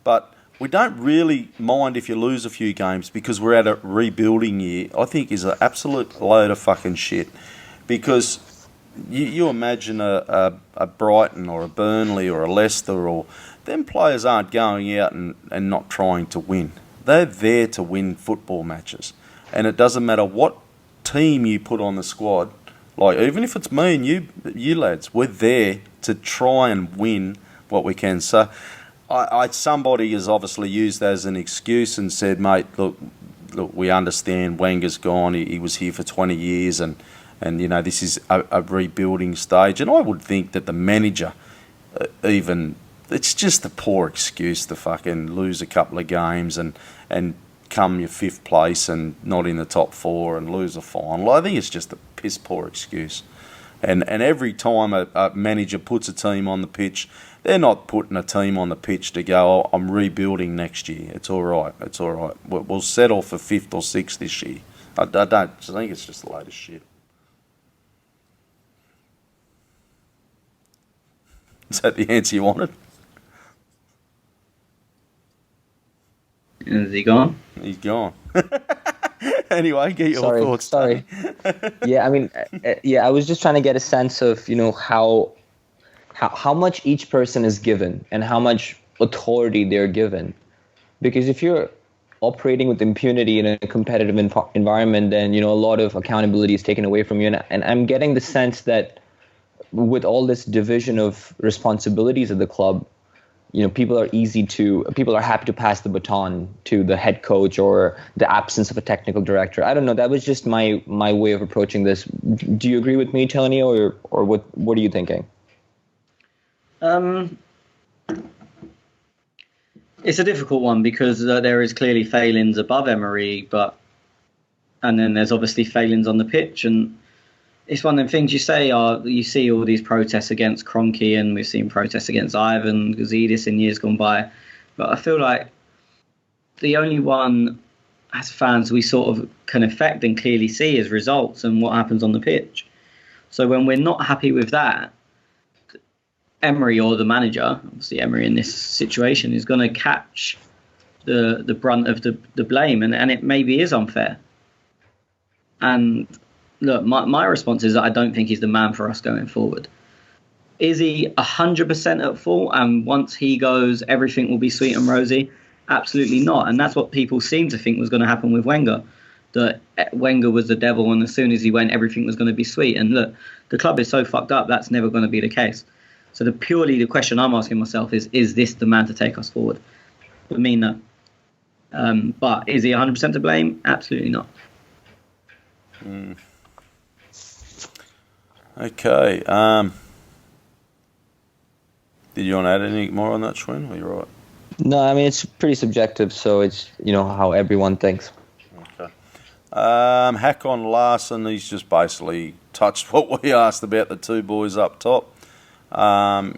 but we don't really mind if you lose a few games because we're at a rebuilding year. I think is an absolute load of fucking shit. Because you imagine a Brighton or a Burnley or a Leicester, or them players aren't going out and not trying to win. They're there to win football matches. And it doesn't matter what team you put on the squad. Like, even if it's me and you lads, we're there to try and win what we can. So somebody has obviously used that as an excuse and said, mate, look, we understand Wenger's gone. He was here for 20 years and you know, this is a rebuilding stage. And I would think that the manager it's just a poor excuse to fucking lose a couple of games and come your fifth place and not in the top four and lose a final. I think it's just a piss poor excuse. And every time a manager puts a team on the pitch, they're not putting a team on the pitch to go, oh, I'm rebuilding next year. It's all right. We'll settle for fifth or sixth this year. I think it's just a load of shit. Is that the answer you wanted? Is he gone? He's gone. Anyway, get your thoughts. Sorry. Yeah, I mean, I was just trying to get a sense of, you know, how much each person is given and how much authority they're given. Because if you're operating with impunity in a competitive environment, then, you know, a lot of accountability is taken away from you. And I'm getting the sense that with all this division of responsibilities at the club, you know, people are happy to pass the baton to the head coach or the absence of a technical director. I don't know. That was just my way of approaching this. Do you agree with me, Tony, or what are you thinking? It's a difficult one because there is clearly failings above Emery, and then there's obviously failings on the pitch, and it's one of the things you say you see all these protests against Kroenke, and we've seen protests against Ivan Gazidis in years gone by. But I feel like the only one as fans we sort of can affect and clearly see is results and what happens on the pitch. So when we're not happy with that, Emery or the manager, obviously Emery in this situation, is going to catch the brunt of the blame, and it maybe is unfair. And look, my response is that I don't think he's the man for us going forward. Is he 100% at fault? And once he goes, everything will be sweet and rosy? Absolutely not. And that's what people seem to think was going to happen with Wenger. That Wenger was the devil, and as soon as he went, everything was going to be sweet. And look, the club is so fucked up, that's never going to be the case. So the question I'm asking myself is this the man to take us forward? For me, no. But is he 100% to blame? Absolutely not. Okay. Did you want to add anything more on that, Schwinn? Or you right? No, I mean, it's pretty subjective, so it's, you know, how everyone thinks. Okay. Hakon Larson, he's just basically touched what we asked about the two boys up top.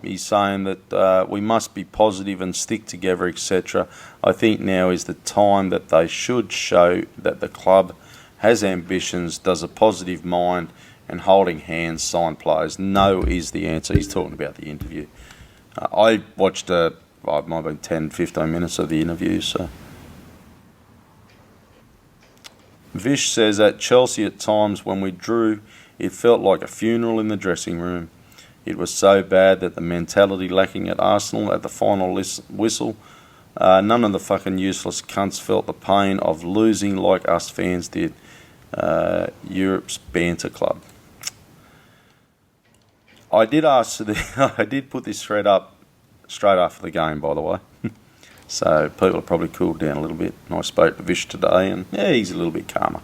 He's saying that we must be positive and stick together, etc. I think now is the time that they should show that the club has ambitions, does a positive mind, and holding hands, sign players. No is the answer. He's talking about the interview. I watched, it might have been 10, 15 minutes of the interview. So Vish says, at Chelsea at times when we drew, it felt like a funeral in the dressing room. It was so bad that the mentality lacking at Arsenal at the final whistle, none of the fucking useless cunts felt the pain of losing like us fans did. Europe's banter club. I did put this thread up straight after the game, by the way. So people have probably cooled down a little bit. And I spoke to Vish today, and yeah, he's a little bit calmer.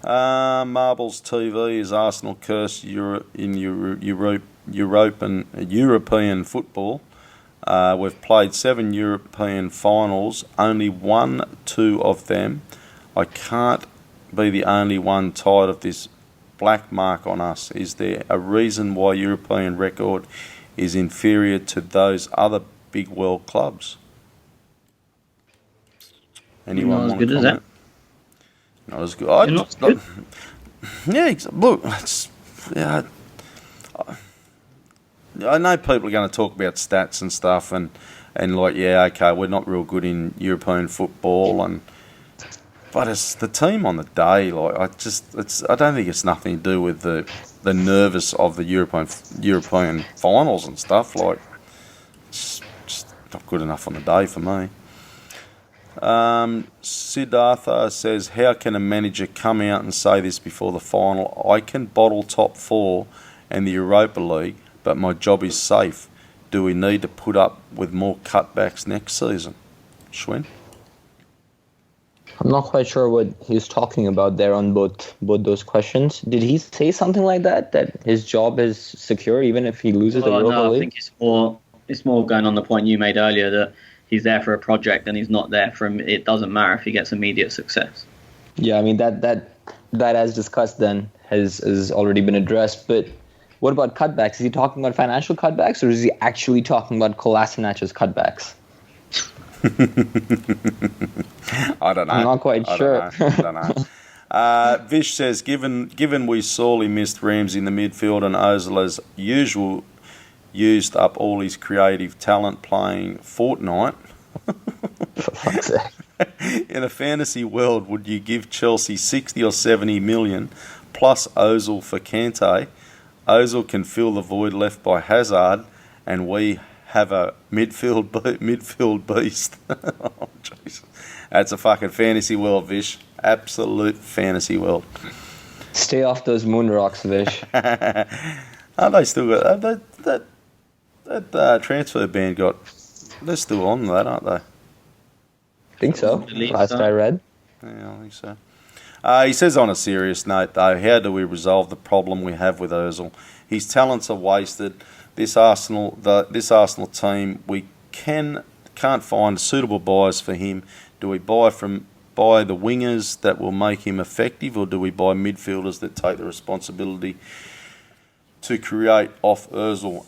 Marbles TV is Arsenal curse in European football. We've played 7 European finals, only won 2 of them. I can't be the only one tired of this black mark on us. Is there a reason why European record is inferior to those other big world clubs? Anyone want to comment? That was good. You're not good. Look, I know people are going to talk about stats and stuff, and like, yeah, okay, we're not real good in European football, but it's the team on the day. Like, I don't think it's nothing to do with the nervous of the European finals and stuff. Like, it's just not good enough on the day for me. Siddhartha says, how can a manager come out and say this before the final? I can bottle top 4 and the Europa League, but my job is safe. Do we need to put up with more cutbacks next season? Schwinn? I'm not quite sure what he's talking about there on both those questions. Did he say something like that his job is secure even if he loses the Europa League? I think it's more going on the point you made earlier that he's there for a project and he's not there for him. It doesn't matter if he gets immediate success. Yeah, I mean that as discussed then has already been addressed. But what about cutbacks? Is he talking about financial cutbacks, or is he actually talking about Kolasinac's cutbacks? I don't know. I'm not quite sure. I don't know. Vish says, given we sorely missed Ramsey in the midfield and Ozil as usual used up all his creative talent playing Fortnite. For fuck's sake. In a fantasy world, would you give Chelsea 60 or 70 million plus Ozil for Kante? Ozil can fill the void left by Hazard, and we have a midfield beast. Oh, jeez. That's a fucking fantasy world, Vish. Absolute fantasy world. Stay off those moon rocks, Vish. Aren't they still got that transfer ban got? They're still on that, aren't they? I think so. Last I read. Yeah, I think so. He says, on a serious note, though, how do we resolve the problem we have with Ozil? His talents are wasted. This Arsenal team, we can't find suitable buyers for him. Do we buy the wingers that will make him effective, or do we buy midfielders that take the responsibility to create off Ozil?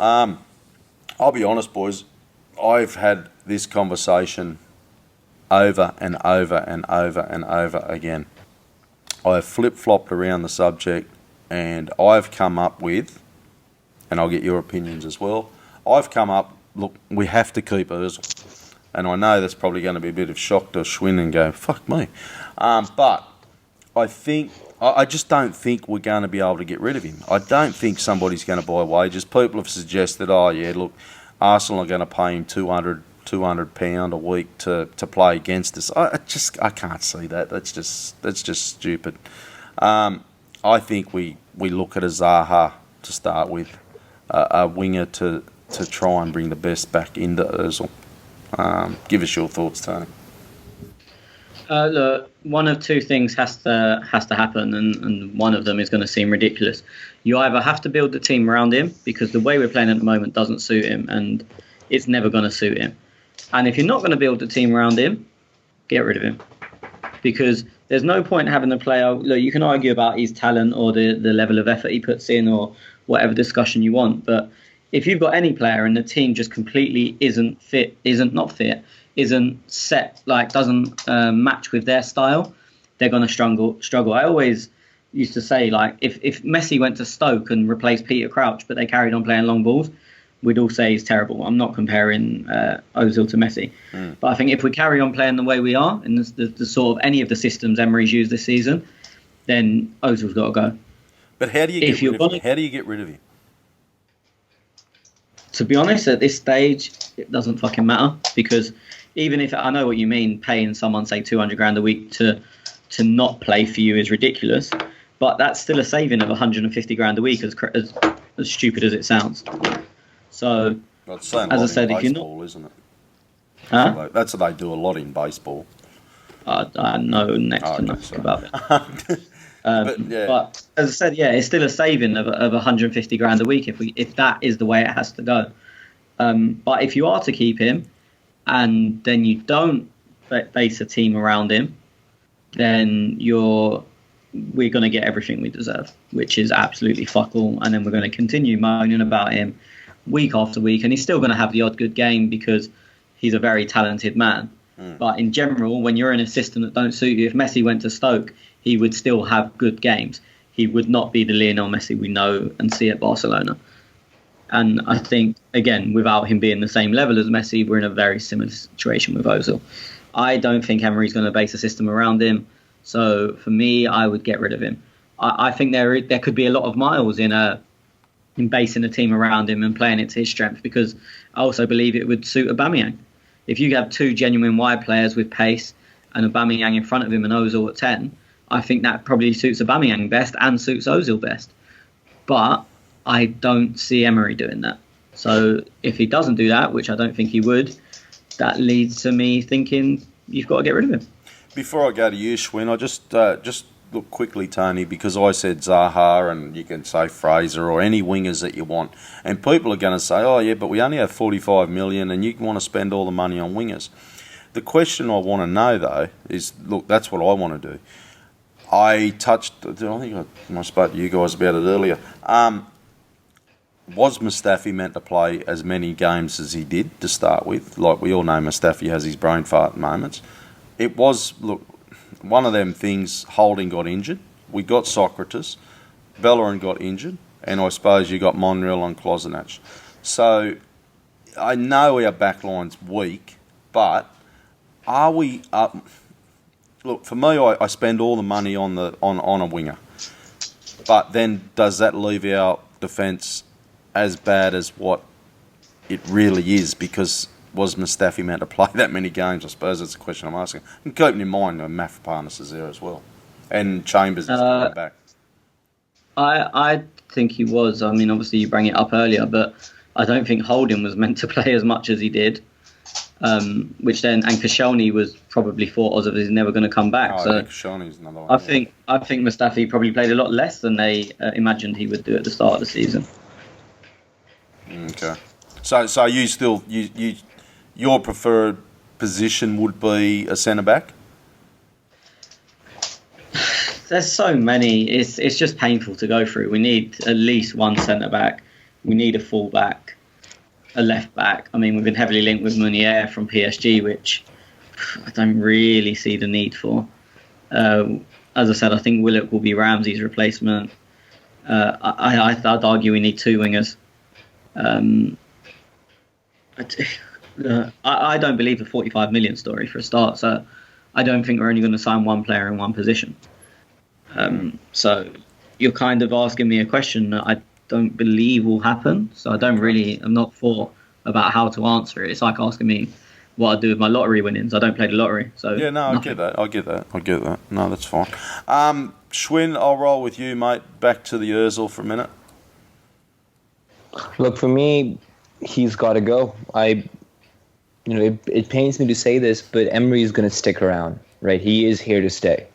I'll be honest, boys. I've had this conversation over and over and over and over again. I've flip-flopped around the subject, and I've come up with, and I'll get your opinions as well, I've come up, look, we have to keep Ozil. And I know that's probably going to be a bit of shock to Schwinn and go, fuck me. But I just don't think we're going to be able to get rid of him. I don't think somebody's going to buy wages. People have suggested, Arsenal are going to pay him £200 a week to play against us. I can't see that. That's just stupid. I think we look at a Zaha to start with, a winger to try and bring the best back into Ozil. Give us your thoughts, Tony. Look, one of two things has to happen, and one of them is going to seem ridiculous. You either have to build the team around him, because the way we're playing at the moment doesn't suit him, and it's never going to suit him. And if you're not going to build the team around him, get rid of him. Because there's no point having a player. Look, you can argue about his talent or the level of effort he puts in or whatever discussion you want. But if you've got any player and the team just completely isn't set, like doesn't match with their style, they're going to struggle. I always used to say, like, if Messi went to Stoke and replaced Peter Crouch, but they carried on playing long balls, we'd all say he's terrible. I'm not comparing Ozil to Messi. But I think if we carry on playing the way we are, in the sort of any of the systems Emery's used this season, then Ozil's got to go. But how do you get rid of him? To be honest, at this stage, it doesn't fucking matter, because even if I know what you mean, paying someone, say, $200,000 a week to not play for you is ridiculous, but that's still a saving of $150,000 a week, as stupid as it sounds. So, as I said, if you're not, isn't it? Huh? That's what they do a lot in baseball. I know next to nothing about it. But as I said, it's still a saving of $150,000 a week if that is the way it has to go. But if you are to keep him, and then you don't base a team around him, then we're going to get everything we deserve, which is absolutely fuck all. And then we're going to continue moaning about him week after week, and he's still going to have the odd good game because he's a very talented man. But in general, when you're in a system that don't suit you, if Messi went to Stoke, he would still have good games. He would not be the Lionel Messi we know and see at Barcelona. And I think, again, without him being the same level as Messi, we're in a very similar situation with Ozil. I don't think Emery's going to base a system around him. So for me, I would get rid of him. I think there could be a lot of miles in basing a team around him and playing it to his strength, because I also believe it would suit Aubameyang. If you have two genuine wide players with pace and Aubameyang in front of him and Ozil at 10, I think that probably suits Aubameyang best and suits Ozil best. But I don't see Emery doing that. So if he doesn't do that, which I don't think he would, that leads to me thinking you've got to get rid of him. Before I go to you, Schwinn, I just look quickly, Tony, because I said Zaha and you can say Fraser or any wingers that you want. And people are going to say, oh, yeah, but we only have 45 million and you want to spend all the money on wingers. The question I want to know, though, is, look, that's what I want to do. I think I spoke to you guys about it earlier. Was Mustafi meant to play as many games as he did to start with? Like, we all know Mustafi has his brain fart moments. It was, look, one of them things. Holding got injured. We got Socrates. Bellerin got injured. And I suppose you got Monreal and Kolasinac. So I know our backline's weak, but are we up? Look, for me, I spend all the money on a winger. But then does that leave our defence as bad as what it really is? Because was Mustafi meant to play that many games? I suppose that's the question I'm asking. And keeping in mind, Mafropanos is there as well. And Chambers is coming back. I think he was. I mean, obviously you bring it up earlier, but I don't think Holding was meant to play as much as he did. And Koscielny was probably thought Ozil is never going to come back. Oh, so yeah, Koscielny's another one. I think Mustafi probably played a lot less than they imagined he would do at the start of the season. Okay. So you still your preferred position would be a centre back? There's so many. It's just painful to go through. We need at least one centre back. We need a full back, a left back. I mean, we've been heavily linked with Meunier from PSG, which I don't really see the need for. As I said, I think Willock will be Ramsey's replacement. I'd argue we need two wingers. I don't believe the 45 million story for a start, so I don't think we're only going to sign one player in one position. So you're kind of asking me a question that I don't believe will happen, so I'm not thought about how to answer it. It's like asking me what I do with my lottery winnings. I don't play the lottery, so yeah, no, nothing. I get that. No, that's fine. Schwinn, I'll roll with you, mate. Back to the Ozil for a minute. Look, for me, he's got to go. It pains me to say this, but Emery is going to stick around, right? He is here to stay.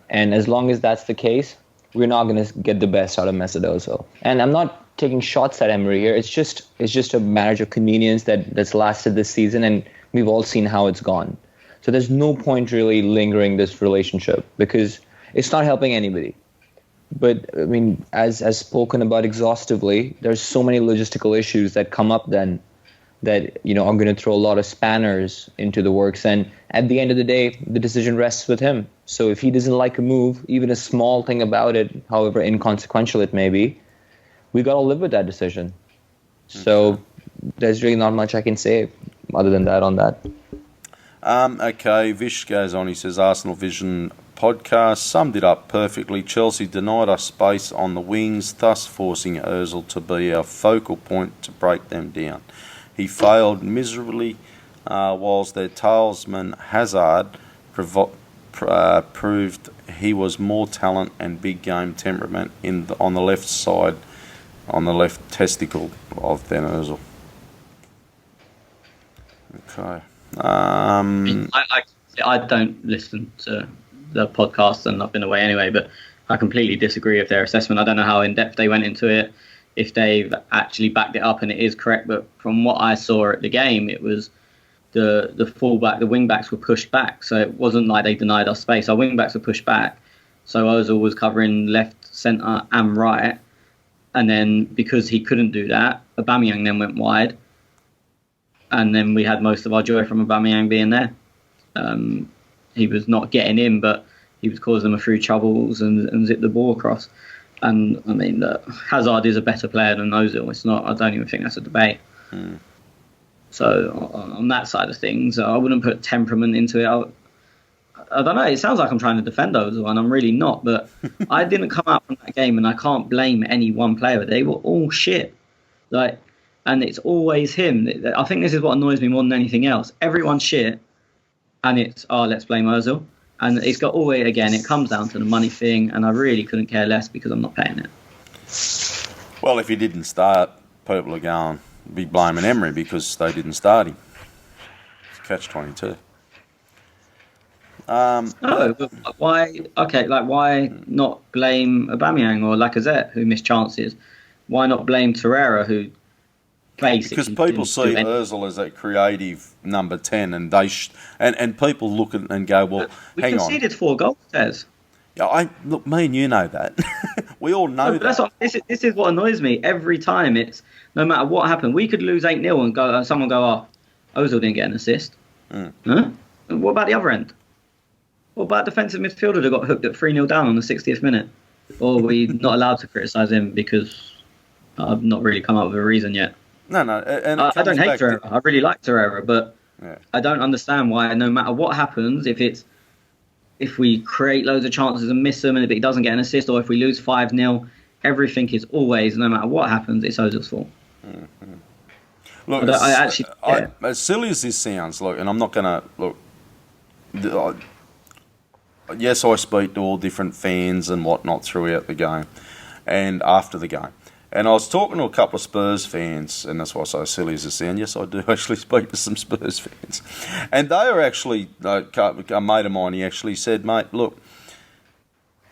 And as long as that's the case, we're not going to get the best out of Mesut Ozil. And I'm not taking shots at Emery here. It's just a marriage of convenience that's lasted this season, and we've all seen how it's gone. So there's no point really lingering this relationship because it's not helping anybody. But I mean, as spoken about exhaustively, there's so many logistical issues that come up then that are going to throw a lot of spanners into the works. And at the end of the day, the decision rests with him. So if he doesn't like a move, even a small thing about it, however inconsequential it may be, we got to live with that decision. So there's really not much I can say other than that on that. Okay, Vish goes on. He says, Arsenal Vision podcast summed it up perfectly. Chelsea denied us space on the wings, thus forcing Ozil to be our focal point to break them down. He failed miserably, whilst their talisman Hazard proved he was more talent and big game temperament on the left side, on the left testicle of than Ozil. Okay. I don't listen to the podcast, and I've been away anyway, but I completely disagree with their assessment. I don't know how in-depth they went into it, if they've actually backed it up and it is correct, but from what I saw at the game, it was the fullback, the wing-backs were pushed back, so it wasn't like they denied us space. Our wing-backs were pushed back, so Ozil was covering left, centre and right, and then because he couldn't do that, Aubameyang then went wide, and then we had most of our joy from Aubameyang being there. he was not getting in, but he was causing them a few troubles and zipped the ball across. And I mean, Hazard is a better player than Ozil. It's not. I don't even think that's a debate. So on that side of things, I wouldn't put temperament into it. I don't know. It sounds like I'm trying to defend Ozil, and I'm really not. But I didn't come out from that game, and I can't blame any one player. They were all shit. And it's always him. I think this is what annoys me more than anything else. Everyone's shit, and it's let's blame Ozil. And it's got always again. It comes down to the money thing, and I really couldn't care less because I'm not paying it. Well, if he didn't start, people are going be blaming Emery because they didn't start him. It's catch-22. No, but why? Okay, why not blame Aubameyang or Lacazette who missed chances? Why not blame Torreira who basically? Because people see Ozil as that creative number 10, and and people look at and go, well, hang on. We conceded 4 goals, Des. Look, me and you know that. We all know that. This is what annoys me every time. It's no matter what happened, we could lose 8-0 and someone go, Ozil didn't get an assist. Huh? What about the other end? What about defensive midfielder that got hooked at 3-0 down on the 60th minute? Or are we not allowed to criticise him because I've not really come up with a reason yet? No. And I don't hate Torreira. I really like Torreira, but I don't understand why no matter what happens, if we create loads of chances and miss them and if he doesn't get an assist, or if we lose 5-0, everything is always, no matter what happens, it's Ozil's fault. Look, as silly as this sounds, look, and I'm not going to, look, yes, I speak to all different fans and whatnot throughout the game and after the game. And I was talking to a couple of Spurs fans, and that's why I say silly as it sounds. Yes, I do actually speak to some Spurs fans. And they were actually, a mate of mine, he actually said, mate, look,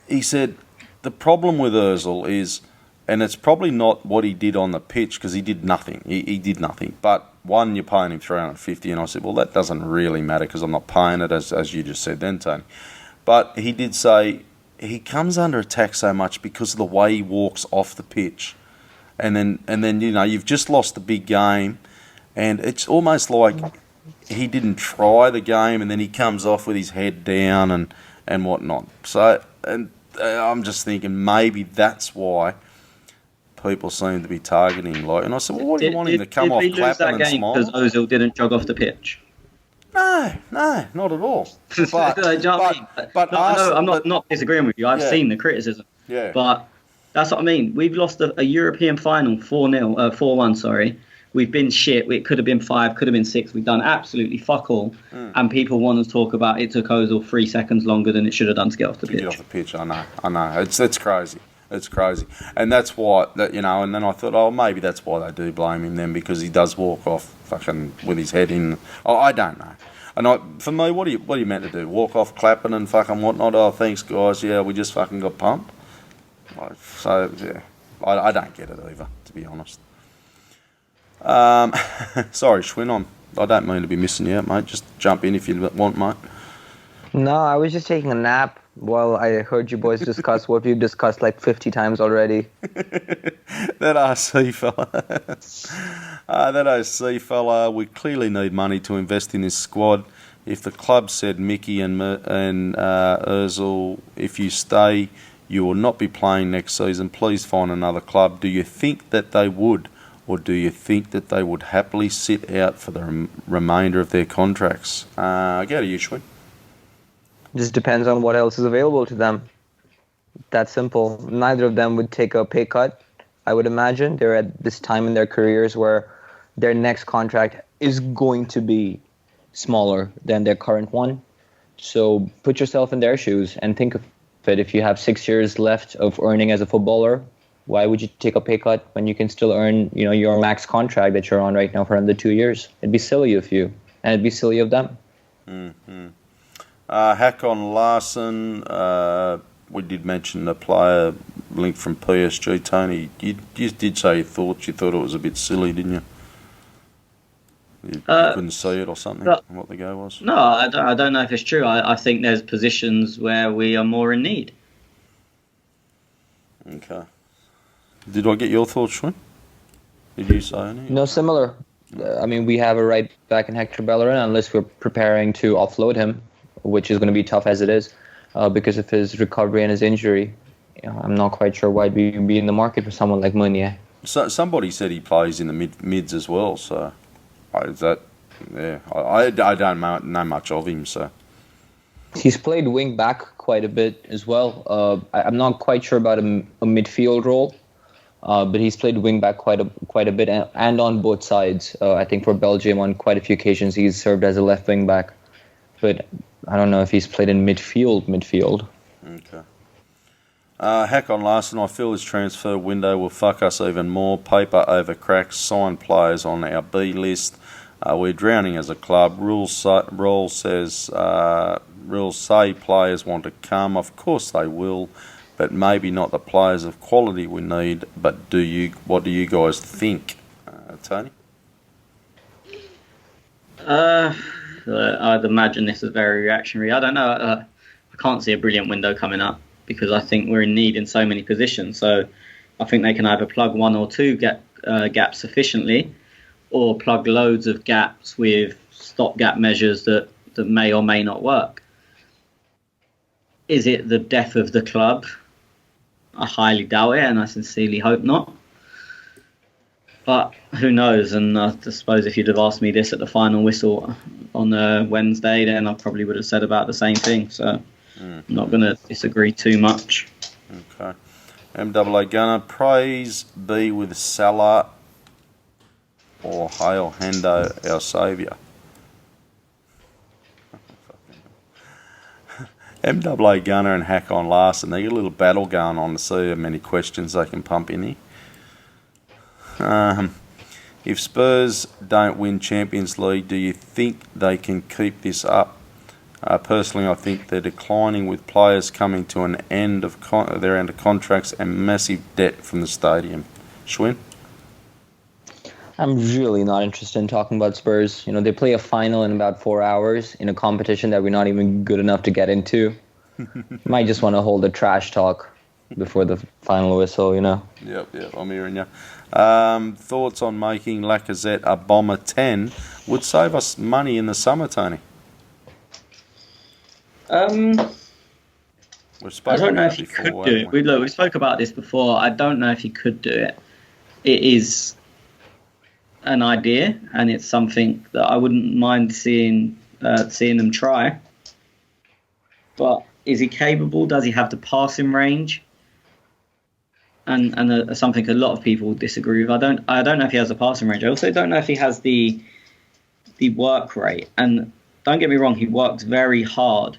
he said, the problem with Ozil is, and it's probably not what he did on the pitch, because he did nothing. He did nothing. But one, you're paying him $350, and I said, well, that doesn't really matter because I'm not paying it, as you just said then, Tony. But he did say he comes under attack so much because of the way he walks off the pitch. And then you've just lost the big game, and it's almost like he didn't try the game, and then he comes off with his head down and whatnot. So, and I'm just thinking maybe that's why people seem to be targeting him. And I said, well, what do you want him to come off clapping and smile? Because Ozil didn't jog off the pitch. No, not at all. I'm not disagreeing with you. I've seen the criticism. Yeah. But that's what I mean. We've lost a European final 4-1, sorry. We've been shit. It could have been 5, could have been 6. We've done absolutely fuck all. And people want to talk about it took Ozil 3 seconds longer than it should have done to get off the pitch. Get off the pitch, I know. It's crazy. It's crazy. And that's why, and then I thought, maybe that's why they do blame him then, because he does walk off fucking with his head in. I don't know. And for me, what are you meant to do? Walk off clapping and fucking whatnot? Oh, thanks, guys. Yeah, we just fucking got pumped. So, yeah, I don't get it either, to be honest. Sorry, Schwinn, I don't mean to be missing you out, mate. Just jump in if you want, mate. No, I was just taking a nap while I heard you boys discuss what we've discussed like 50 times already. That RC fella. We clearly need money to invest in this squad. If the club said Mickey and Ozil, if you stay, you will not be playing next season. Please find another club. Do you think that they would? Or do you think that they would happily sit out for the remainder of their contracts? Go to you, Schwinn. Just depends on what else is available to them. That simple. Neither of them would take a pay cut, I would imagine. They're at this time in their careers where their next contract is going to be smaller than their current one. So put yourself in their shoes and think of it. If you have 6 years left of earning as a footballer, why would you take a pay cut when you can still earn, your max contract that you're on right now for another 2 years? It'd be silly of you, and it'd be silly of them. Mm-hmm. Hakon Larsen, we did mention the player link from PSG. Tony, you did say you thought it was a bit silly, didn't you? You couldn't see it or something, what the go was? No, I don't know if it's true. I think there's positions where we are more in need. Okay. Did I get your thoughts, Schwinn? Did you say any? No, similar. I mean, we have a right back in Hector Bellerin unless we're preparing to offload him, which is going to be tough as it is because of his recovery and his injury. I'm not quite sure why we'd be in the market for someone like Meunier. So somebody said he plays in the mids as well. So I don't know much of him. So he's played wing back quite a bit as well. I'm not quite sure about a midfield role, but he's played wing back quite a bit and on both sides. I think for Belgium on quite a few occasions he's served as a left wing back, but I don't know if he's played in midfield. Okay. Hakon Larsson, I feel his transfer window will fuck us even more. Paper over cracks, signed players on our B list. We're drowning as a club. Rules say players want to come. Of course they will, but maybe not the players of quality we need. But what do you guys think, Tony? I'd imagine this is very reactionary. I don't know. I can't see a brilliant window coming up because I think we're in need in so many positions. So I think they can either plug one or two gaps sufficiently, or plug loads of gaps with stopgap measures that may or may not work. Is it the death of the club? I highly doubt it, and I sincerely hope not. But who knows? And I suppose if you'd have asked me this at the final whistle on Wednesday, then I probably would have said about the same thing. So I'm not going to disagree too much. Okay. MAA Gunner, praise be with Salah or hail Hendo, our saviour. MAA Gunner and Hakon Larsson, they got a little battle going on to see how many questions they can pump in here. If Spurs don't win Champions League, do you think they can keep this up? Personally, I think they're declining with players coming to an end of their end of contracts and massive debt from the stadium. Schwinn? I'm really not interested in talking about Spurs. They play a final in about 4 hours in a competition that we're not even good enough to get into. Might just want to hold a trash talk before the final whistle, Yep, I'm hearing you. Thoughts on making Lacazette a bomber 10 would save us money in the summer, Tony? I don't know if he could do it. We spoke about this before. I don't know if he could do it. It is an idea, and it's something that I wouldn't mind seeing them try. But is he capable? Does he have the passing range? And something a lot of people disagree with. I don't know if he has the passing range. I also don't know if he has the work rate. And don't get me wrong, he works very hard,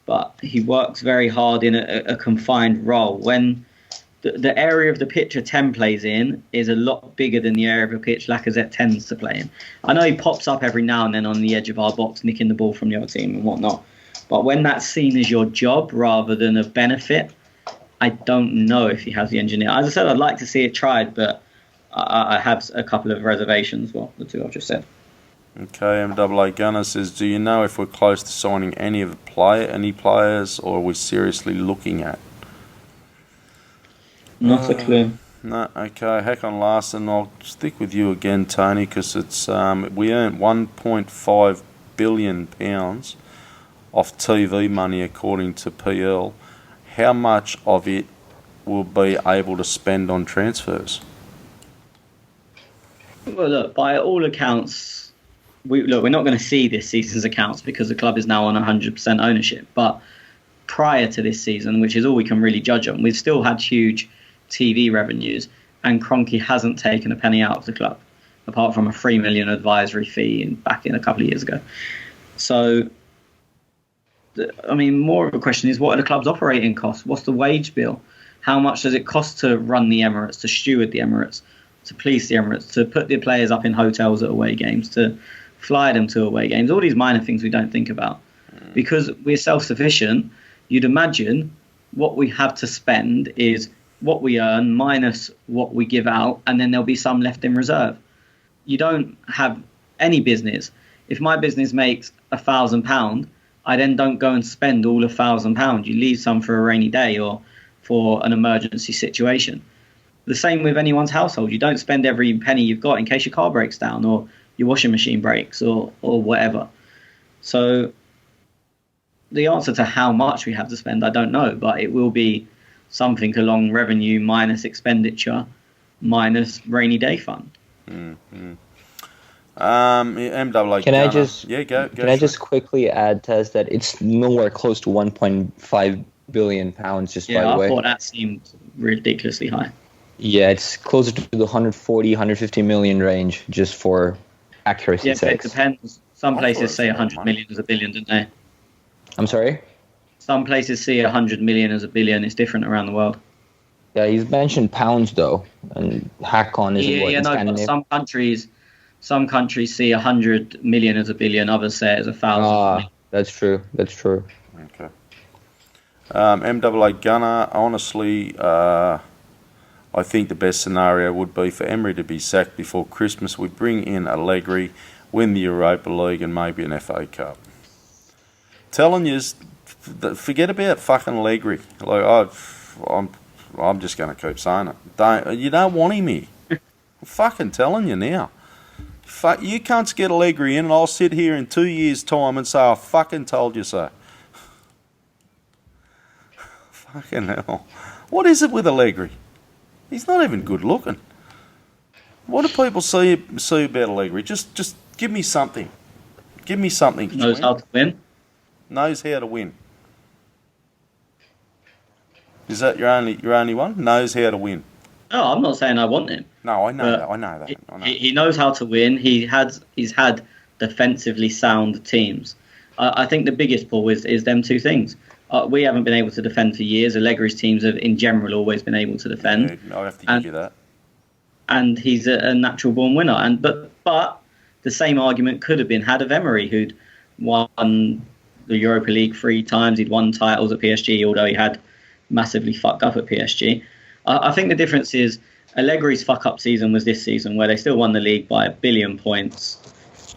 but he works very hard in a confined role. When the area of the pitch a 10 plays in is a lot bigger than the area of a pitch Lacazette tends to play in. I know he pops up every now and then on the edge of our box, nicking the ball from the other team and whatnot. But when that's seen as your job rather than a benefit, I don't know if he has the engineer. As I said, I'd like to see it tried, but I have a couple of reservations. Well, the two I've just said. Okay, MAA Gunner says, do you know if we're close to signing any players, or are we seriously looking at? Not a clue. No, okay. Hakon Larsson, I'll stick with you again, Tony, because it's we earned £1.5 billion off TV money, according to PL. How much of it will be able to spend on transfers? Well, look, by all accounts, we're not going to see this season's accounts because the club is now on 100% ownership. But prior to this season, which is all we can really judge on, we've still had huge TV revenues, and Kroenke hasn't taken a penny out of the club, apart from a $3 million advisory fee back in a couple of years ago. So, I mean, more of a question is, what are the club's operating costs? What's the wage bill? How much does it cost to run the Emirates, to steward the Emirates, to police the Emirates, to put the players up in hotels at away games, to fly them to away games? All these minor things we don't think about. Because we're self-sufficient, you'd imagine what we have to spend is what we earn minus what we give out, and then there'll be some left in reserve. You don't have any business. If my business makes £1,000, I then don't go and spend all £1,000. You leave some for a rainy day or for an emergency situation. The same with anyone's household. You don't spend every penny you've got in case your car breaks down or your washing machine breaks or whatever. So the answer to how much we have to spend, I don't know, but it will be something along revenue minus expenditure minus rainy day fund. MAA. Can I just go? Can I just quickly add, Tez, that it's nowhere close to 1.5 billion pounds? Just by the way, I thought that seemed ridiculously high. Yeah, it's closer to the 140, 150 million range, just for accuracy's Yeah, but sake. it depends. Some places say 100 million as a billion, don't they? I'm sorry? Some places see 100 million as a billion. It's different around the world. Yeah, he's mentioned pounds though, and Hakon is what in But Scandinavia. some countries see 100 million as a billion. Others say it as 1,000. That's true. Okay. MAA Gunner, honestly, I think the best scenario would be for Emery to be sacked before Christmas. We bring in Allegri, win the Europa League and maybe an FA Cup. Telling you, forget about fucking Allegri. Like I'm just going to keep saying it. You don't want him here. I'm fucking telling you now. You can't get Allegri in, and I'll sit here in 2 years' time and say I fucking told you so. Fucking hell. What is it with Allegri? He's not even good looking. What do people say about Allegri? Just give me something. Give me something. Knows how to win. Knows how to win. Is that your only one? Knows how to win. No, I'm not saying I want him. No, I know that. He knows how to win. He's had defensively sound teams. I think the biggest pull is them two things. We haven't been able to defend for years. Allegri's teams have, in general, always been able to defend. Yeah, I have to give you that. And he's a natural born winner. But the same argument could have been had of Emery, who'd won the Europa League 3 times. He'd won titles at PSG, although he had massively fucked up at PSG. I think the difference is Allegri's fuck-up season was this season, where they still won the league by 1 billion points,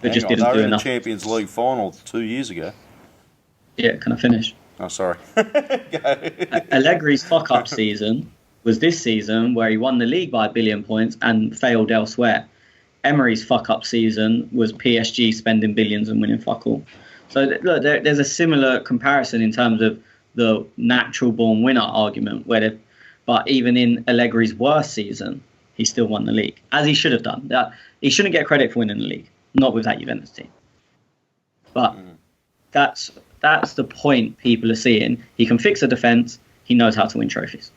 but just didn't do enough. They were in the Champions League final 2 years ago. Yeah, can I finish? Oh, sorry. Allegri's fuck-up season was this season, where he won the league by 1 billion points and failed elsewhere. Emery's fuck-up season was PSG spending billions and winning fuck all. So look, there's a similar comparison in terms of the natural-born winner argument, but even in Allegri's worst season, he still won the league, as he should have done. He shouldn't get credit for winning the league, not with that Juventus team. But that's the point people are seeing. He can fix a defence. He knows how to win trophies.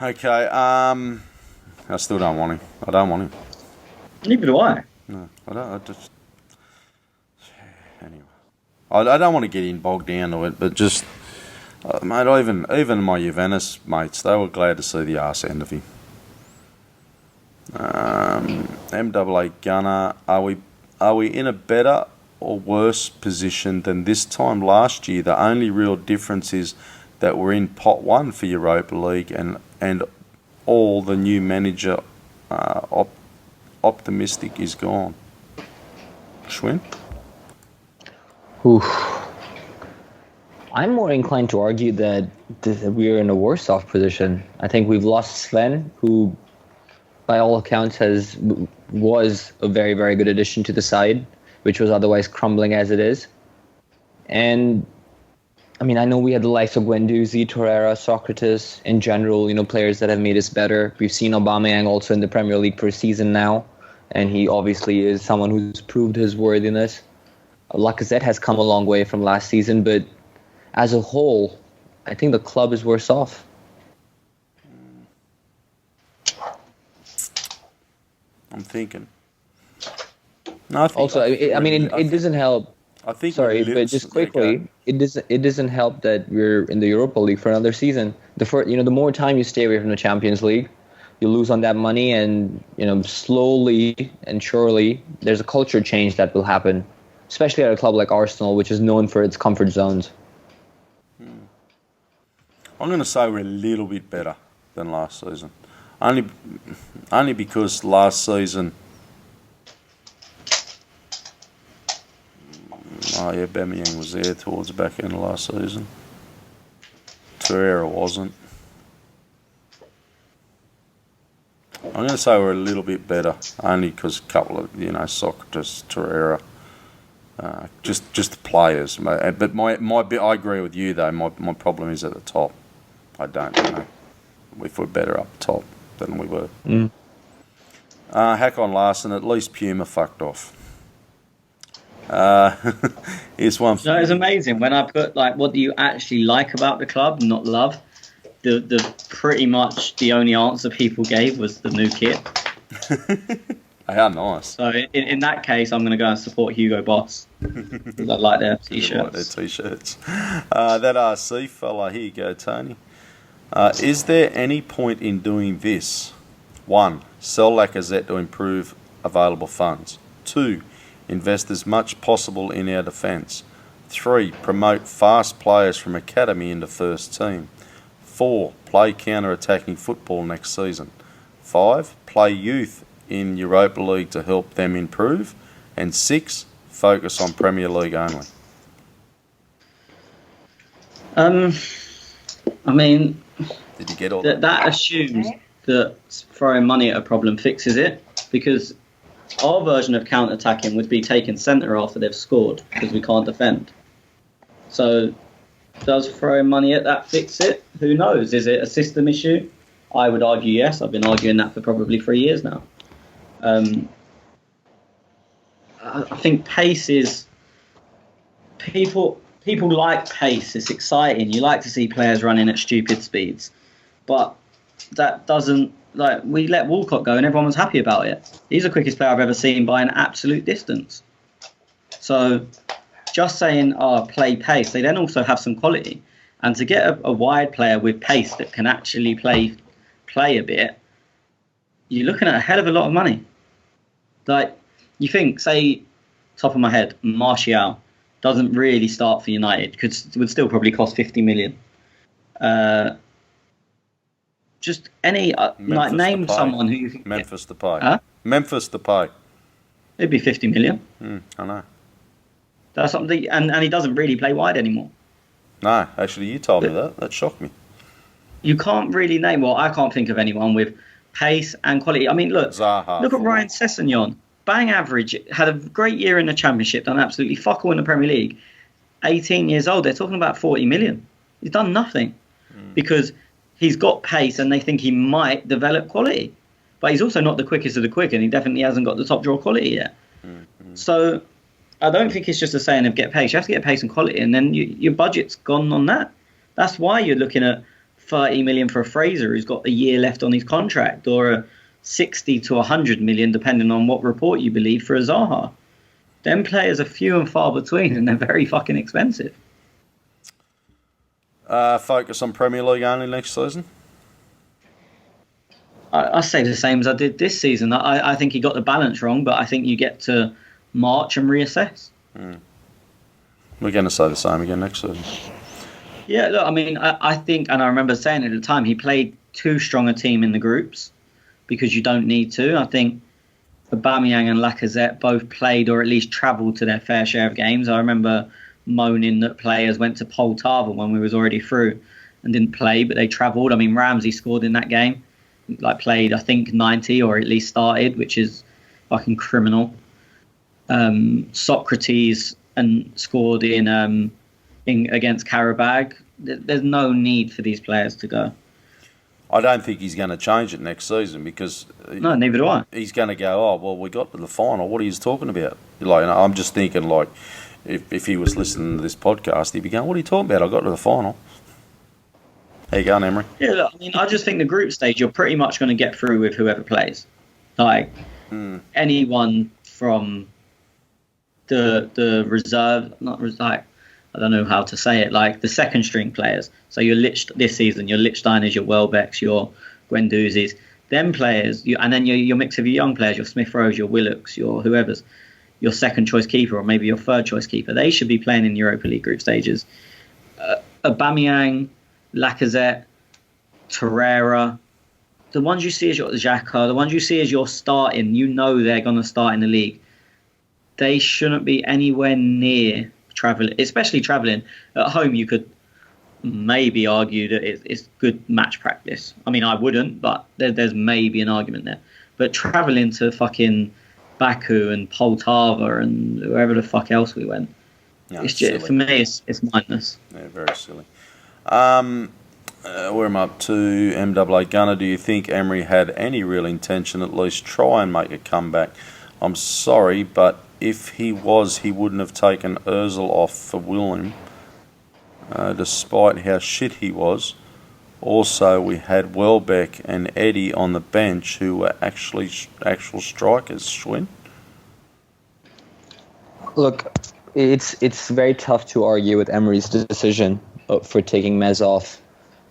Okay. I still don't want him. I don't want him. Neither do I. No, I don't. Anyway, I don't want to get bogged down to it, but just. Mate, even my Juventus mates, they were glad to see the arse end of him. MAA Gunner, are we in a better or worse position than this time last year? The only real difference is that we're in pot 1 for Europa League and all the new manager optimistic is gone. Schwinn? Oof. I'm more inclined to argue that we're in a worse off position. I think we've lost Sven, who, by all accounts, was a very, very good addition to the side, which was otherwise crumbling as it is. And I mean, I know we had the likes of Guendouzi, Torreira, Socrates, in general, players that have made us better. We've seen Aubameyang also in the Premier League for a season now, and he obviously is someone who's proved his worthiness. Lacazette has come a long way from last season, but as a whole, I think the club is worse off. I'm thinking. No, it doesn't help. I think. Sorry, but just quickly, it doesn't help that we're in the Europa League for another season. The more time you stay away from the Champions League, you lose on that money, and slowly and surely, there's a culture change that will happen, especially at a club like Arsenal, which is known for its comfort zones. I'm going to say we're a little bit better than last season. Only because last season... Aubameyang was there towards the back end of last season. Torreira wasn't. I'm I'm going to say we're a little bit better, only because a couple of, Socrates, Torreira, just the players. But I agree with you though. My problem is at the top. I don't know if we're better up top than we were. Hakon Larsen, at least Puma fucked off. Here's one. No, it's amazing when I put what do you actually like about the club, not love. The pretty much the only answer people gave was the new kit. How nice. So in that case, I'm going to go and support Hugo Boss. Because I like their t-shirts. Like their t-shirts. That RC fella, here you go, Tony. Is there any point in doing this? 1. Sell Lacazette to improve available funds. 2. Invest as much possible in our defence. 3. Promote fast players from academy into first team. 4. Play counter-attacking football next season. 5. Play youth in Europa League to help them improve. And 6. Focus on Premier League only. I mean, did you get all that assumes that throwing money at a problem fixes it, because our version of counter-attacking would be taking centre after they've scored because we can't defend. So does throwing money at that fix it? Who knows? Is it a system issue? I would argue yes. I've been arguing that for probably 3 years now. I think pace is... People like pace. It's exciting. You like to see players running at stupid speeds. But that doesn't... we let Walcott go and everyone was happy about it. He's the quickest player I've ever seen by an absolute distance. So just saying, play pace, they then also have some quality. And to get a wide player with pace that can actually play a bit, you're looking at a hell of a lot of money. You think, say, top of my head, Martial doesn't really start for United, would still probably cost 50 million. Just any, name someone who you think... Memphis Depay. Huh? Memphis Depay. It'd be 50 million. I know. That's something, and he doesn't really play wide anymore. No, actually, you told me that. That shocked me. You can't really name... Well, I can't think of anyone with pace and quality. I mean, look Zaha, at Ryan Sessegnon. Bang average, had a great year in the Championship, done absolutely fuck all in the Premier League. 18 years old, they're talking about 40 million. He's done nothing because he's got pace and they think he might develop quality. But he's also not the quickest of the quick and he definitely hasn't got the top draw quality yet. So I don't think it's just a saying of get pace. You have to get pace and quality and then your budget's gone on that. That's why you're looking at 30 million for a Fraser who's got a year left on his contract, or a 60 to 100 million, depending on what report you believe, for a Zaha. Them players are few and far between, and they're very fucking expensive. Focus on Premier League only next season? I say the same as I did this season. I think he got the balance wrong, but I think you get to March and reassess. We're going to say the same again next season. Yeah, look, I mean, I think, and I remember saying at the time, he played too strong a team in the groups because you don't need to. I think Aubameyang and Lacazette both played or at least travelled to their fair share of games. I remember moaning that players went to Poltava when we was already through and didn't play, but they travelled. I mean, Ramsey scored in that game, played, I think, 90 or at least started, which is fucking criminal. Socrates and scored in against Karabag. There's no need for these players to go. I don't think he's going to change it next season because... No, neither do I. He's going to go, we got to the final. What are you talking about? I'm just thinking, if he was listening to this podcast, he'd be going, what are you talking about? I got to the final. How you going, Emery? Yeah, look, I mean, I just think the group stage, you're pretty much going to get through with whoever plays. Anyone from the reserve, I don't know how to say it, the second string players. So this season, your Lichtsteiners, your Welbecks, your Guendouzi's, them players, and then your mix of your young players, your Smith Rowes, your Willocks, your whoever's, your second choice keeper, or maybe your third choice keeper. They should be playing in Europa League group stages. Aubameyang, Lacazette, Torreira, the ones you see as your Xhaka, the ones you see as your starting, they're going to start in the league. They shouldn't be anywhere near traveling, especially traveling at home. You could maybe argue that it's good match practice. I mean, I wouldn't, but there's maybe an argument there. But travelling to fucking Baku and Poltava and wherever the fuck else we went, No, it's just, for me, it's mindless. Yeah, very silly. Where am I up to? MAA Gunner, do you think Emery had any real intention at least try and make a comeback? I'm sorry, but if he was, he wouldn't have taken Ozil off for William, despite how shit he was. Also, we had Welbeck and Eddie on the bench who were actual strikers, Schwinn. Look, it's very tough to argue with Emery's decision for taking Mez off.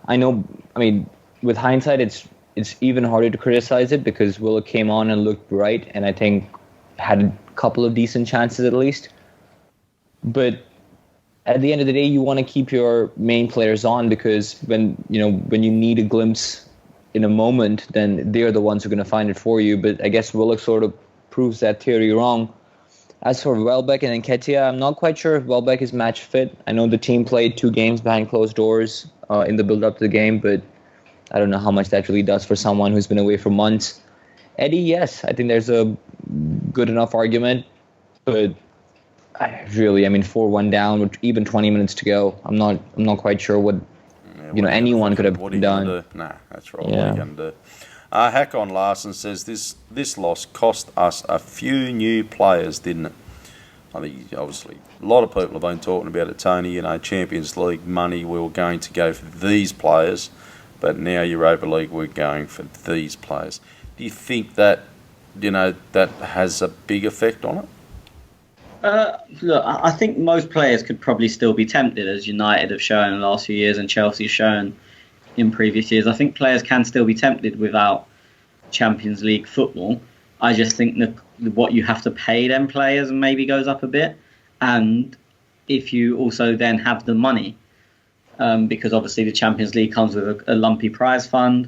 I mean, with hindsight, it's even harder to criticize it because Willock came on and looked bright, and I think had a couple of decent chances at least. But at the end of the day, you want to keep your main players on because when you need a glimpse in a moment, then they're the ones who are going to find it for you. But I guess Willock sort of proves that theory wrong. As for Welbeck and Nketiah, I'm not quite sure if Welbeck is match fit. I know the team played 2 games behind closed doors in the build-up to the game, but I don't know how much that really does for someone who's been away for months. Eddie, yes, I think there's a good enough argument, but 4-1 down with even 20 minutes to go. I'm not quite sure what anyone could have done. Nah, that's right. Yeah. What are you going to do? Hakon Larson says this loss cost us a few new players, didn't it? I think obviously a lot of people have been talking about it, Tony. Champions League money, we were going to go for these players, but now Europa League, we're going for these players. Do you think that that has a big effect on it? Look, I think most players could probably still be tempted, as United have shown in the last few years and Chelsea have shown in previous years. I think players can still be tempted without Champions League football. I just think that what you have to pay them players maybe goes up a bit. And if you also then have the money, because obviously the Champions League comes with a lumpy prize fund,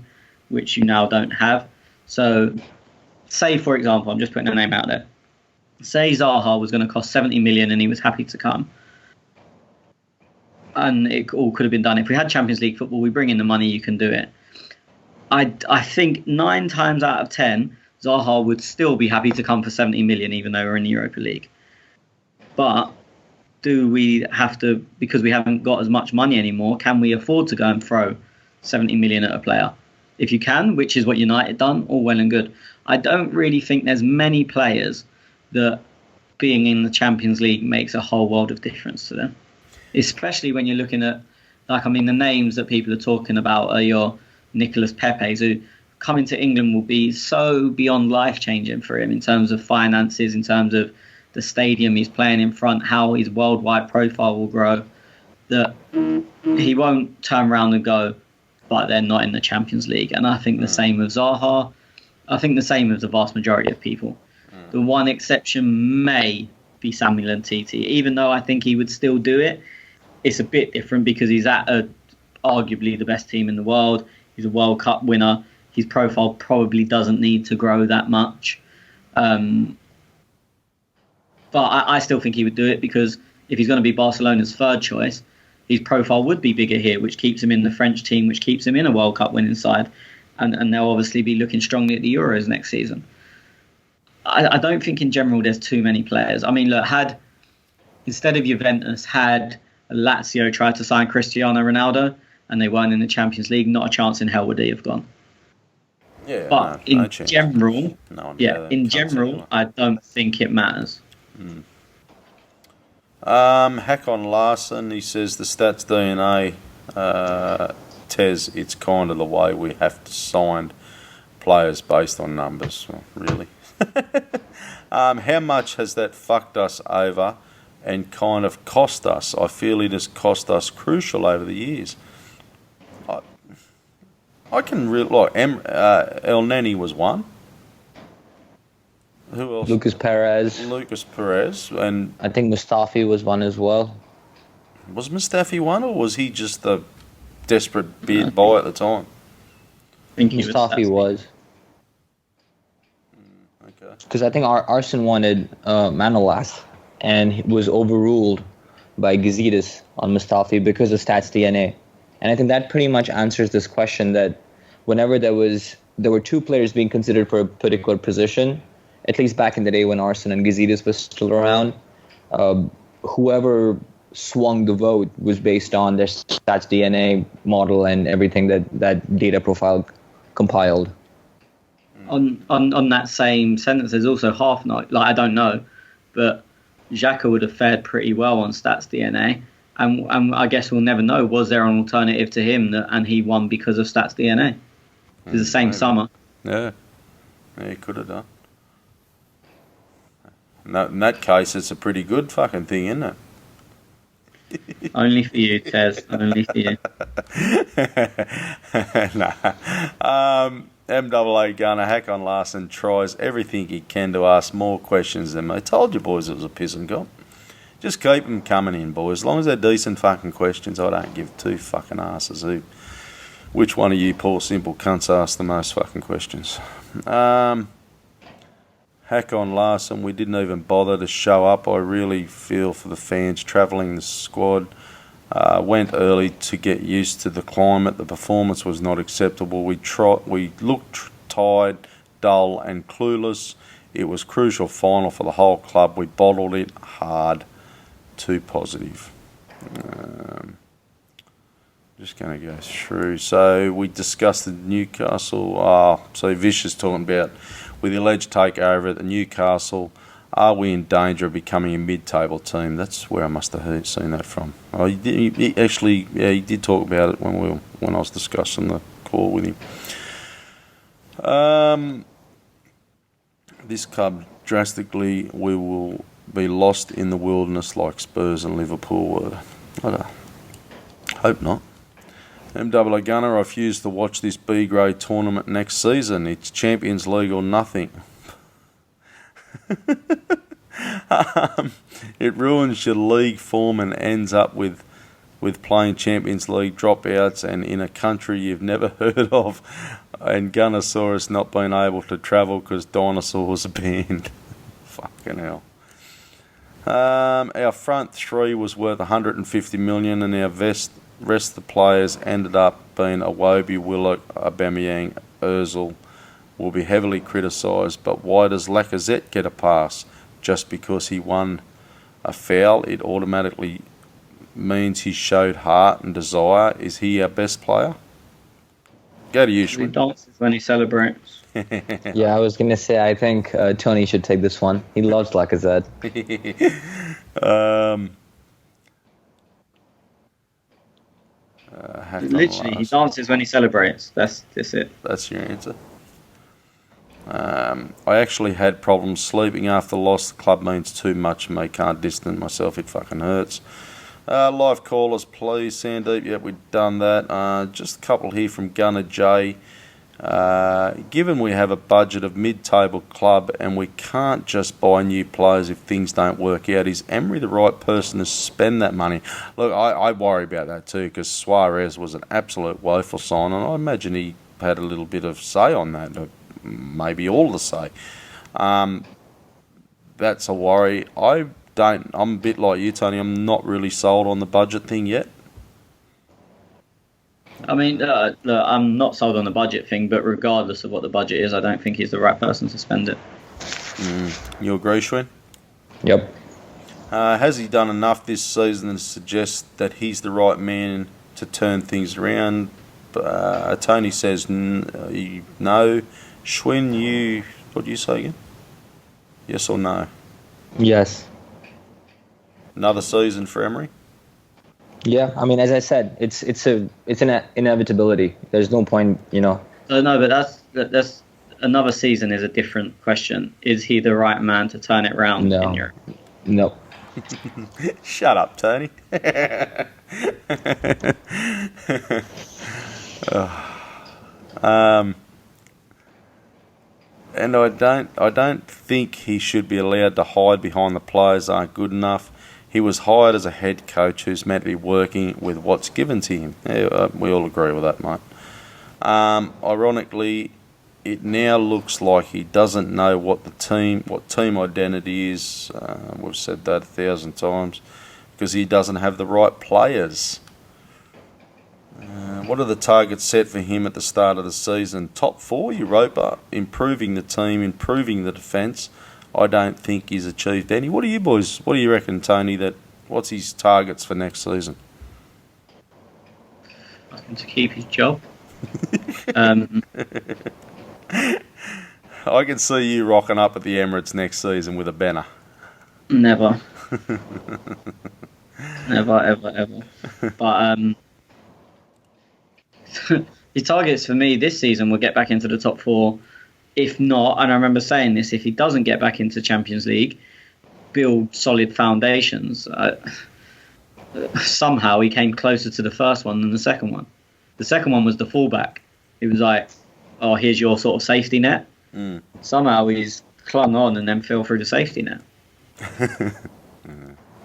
which you now don't have. So say, for example, I'm just putting a name out there. Say Zaha was going to cost 70 million and he was happy to come. And it all could have been done. If we had Champions League football, we bring in the money, you can do it. I think 9 times out of 10, Zaha would still be happy to come for 70 million, even though we're in the Europa League. But do we have to, because we haven't got as much money anymore, can we afford to go and throw 70 million at a player? If you can, which is what United done, all well and good. I don't really think there's many players that being in the Champions League makes a whole world of difference to them. Especially when you're looking at, the names that people are talking about are your Nicolas Pepes, who coming to England will be so beyond life-changing for him in terms of finances, in terms of the stadium he's playing in front, how his worldwide profile will grow, that he won't turn around and go, but they're not in the Champions League. And I think the same with Zaha. I think the same with the vast majority of people. The one exception may be Samuel Umtiti, even though I think he would still do it. It's a bit different because he's at arguably the best team in the world. He's a World Cup winner. His profile probably doesn't need to grow that much. But I still think he would do it because if he's going to be Barcelona's third choice, his profile would be bigger here, which keeps him in the French team, which keeps him in a World Cup winning side. And they'll obviously be looking strongly at the Euros next season. I don't think in general there's too many players. I mean, look, instead of Juventus, had Lazio tried to sign Cristiano Ronaldo and they weren't in the Champions League, not a chance in hell would he have gone. Yeah, but in general, I don't think it matters. Hakon Larson, he says the stats DNA, Tez, it's kind of the way we have to sign players based on numbers. Well, really? How much has that fucked us over and kind of cost us? I feel it has cost us crucial over the years. I can really El Neni was one. Who else? Lucas Perez, and I think Mustafi was one as well. Was Mustafi one, or was he just the desperate bid buy at the time? I think Mustafi was. Because I think Arsene wanted Manolas and was overruled by Gazidis on Mustafi because of Stats DNA. And I think that pretty much answers this question that whenever there was there were two players being considered for a particular position, at least back in the day when Arsene and Gazidis was still around. Whoever swung the vote was based on their stats DNA model and everything that data profile compiled. On that same sentence, there's also half night. Like, I don't know, but Xhaka would have fared pretty well on stats DNA, and I guess we'll never know. Was there an alternative to him and he won because of stats DNA? It's the same summer. Yeah, he could have done. In that case, it's a pretty good fucking thing, isn't it? Only for you, Tez. Only for you. Nah. MAA Gunner, Hakon Larson tries everything he can to ask more questions than me. Told you boys it was a pissing comp. Just keep them coming in, boys. As long as they're decent fucking questions, I don't give two fucking asses which one of you poor simple cunts ask the most fucking questions. Hakon Larson, we didn't even bother to show up. I really feel for the fans travelling the squad. Went early to get used to the climate. The performance was not acceptable. We looked tired, dull and clueless. It was crucial final for the whole club. We bottled it hard. Too positive. Just going to go through. So we discussed the Newcastle. So Vish is talking about with the alleged takeover at the Newcastle. Are we in danger of becoming a mid-table team? That's where I must have seen that from. Oh, he did talk about it when I was discussing the call with him. This club drastically, we will be lost in the wilderness like Spurs and Liverpool were. I don't hope not. MAA Gunner, I refuse to watch this B-grade tournament next season. It's Champions League or nothing. It ruins your league form and ends up with playing Champions League dropouts and in a country you've never heard of, and Gunnosaurus not being able to travel because dinosaurs are banned. Fucking hell. Our front three was worth 150 million, and our rest of the players ended up being Iwobi, Willock, Aubameyang, Ozil. Will be heavily criticised, but why does Lacazette get a pass? Just because he won a foul, it automatically means he showed heart and desire. Is he our best player? Go to you, Schwinn. He dances when he celebrates. Yeah, I was going to say, I think Tony should take this one. He loves Lacazette. Literally, he dances when he celebrates. That's it. That's your answer. I actually had problems sleeping after the loss. The club means too much and I can't distance myself. It fucking hurts. Live callers, please. Sandeep, yep, we've done that. Just a couple here from Gunner J. Given we have a budget of mid-table club and we can't just buy new players if things don't work out, is Emery the right person to spend that money? Look, I worry about that too, because Suarez was an absolute woeful sign, and I imagine he had a little bit of say on that. Maybe all the say. That's a worry. I'm a bit like you, Tony. I'm not really sold on the budget thing yet. I mean, look, I'm not sold on the budget thing, but regardless of what the budget is, I don't think he's the right person to spend it. You agree, Schwinn? Yep. Has he done enough this season to suggest that he's the right man to turn things around? Tony says no. Schwinn, what do you say again? Yes or no? Yes. Another season for Emery? Yeah, I mean, as I said, it's an inevitability. There's no point, No, but that's another season is a different question. Is he the right man to turn it around in Europe? No. Shut up, Tony. And I don't think he should be allowed to hide behind the players aren't good enough. He was hired as a head coach who's meant to be working with what's given to him. Yeah, we all agree with that, mate. Ironically, it now looks like he doesn't know what team identity is. We've said that 1,000 times, because he doesn't have the right players. What are the targets set for him at the start of the season? Top 4, Europa, improving the team, improving the defence. I don't think he's achieved any. What do you reckon, Tony, what's his targets for next season? Asking to keep his job. I can see you rocking up at the Emirates next season with a banner. Never. Never, ever. But his targets for me this season will get back into the top 4. If not, and I remember saying this, if he doesn't get back into Champions League, build solid foundations. Somehow he came closer to the first one than the second one. The second one was the fullback. He was like, oh, here's your sort of safety net. Mm. Somehow he's clung on and then fell through the safety net.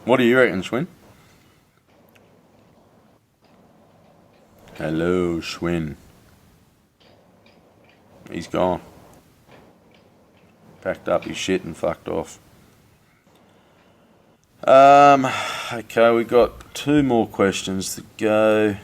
What do you reckon, Schwinn? Hello, Schwinn. He's gone. Packed up his shit and fucked off. Okay, we got 2 more questions to go.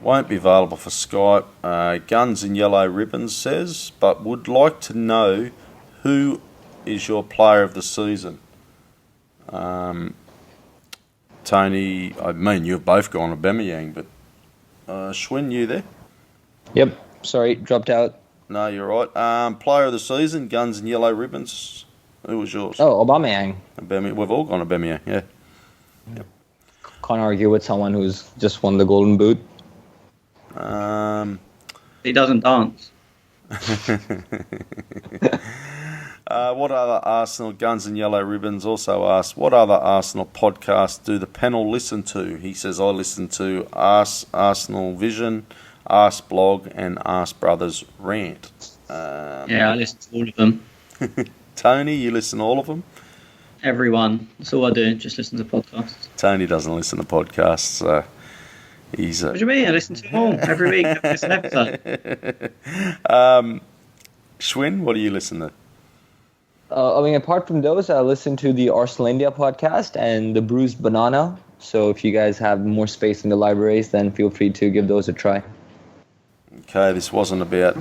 Won't be available for Skype. Guns and Yellow Ribbons says, but would like to know who is your player of the season. Tony, I mean, you've both gone Aubameyang, but Schwinn, you there? Yep. Sorry, dropped out. No, you're right. Player of the season, Guns and Yellow Ribbons. Who was yours? Oh, Aubameyang. Aubameyang. We've all gone Aubameyang, yeah. Yep. Can't argue with someone who's just won the Golden Boot. He doesn't dance. What other Arsenal, Guns and Yellow Ribbons also asked, what other Arsenal podcasts do the panel listen to? He says, I listen to Arsenal Vision, Arse Blog and Arse Brothers Rant. Yeah, I listen to all of them. Tony, you listen to all of them? Everyone. That's all I do, just listen to podcasts. Tony doesn't listen to podcasts. He's What do you mean? I listen to them all every week. It's an episode. Schwinn, what do you listen to? I mean, apart from those, I listen to the Arsenal India podcast and the Bruised Banana. So if you guys have more space in the libraries, then feel free to give those a try. Okay, this wasn't about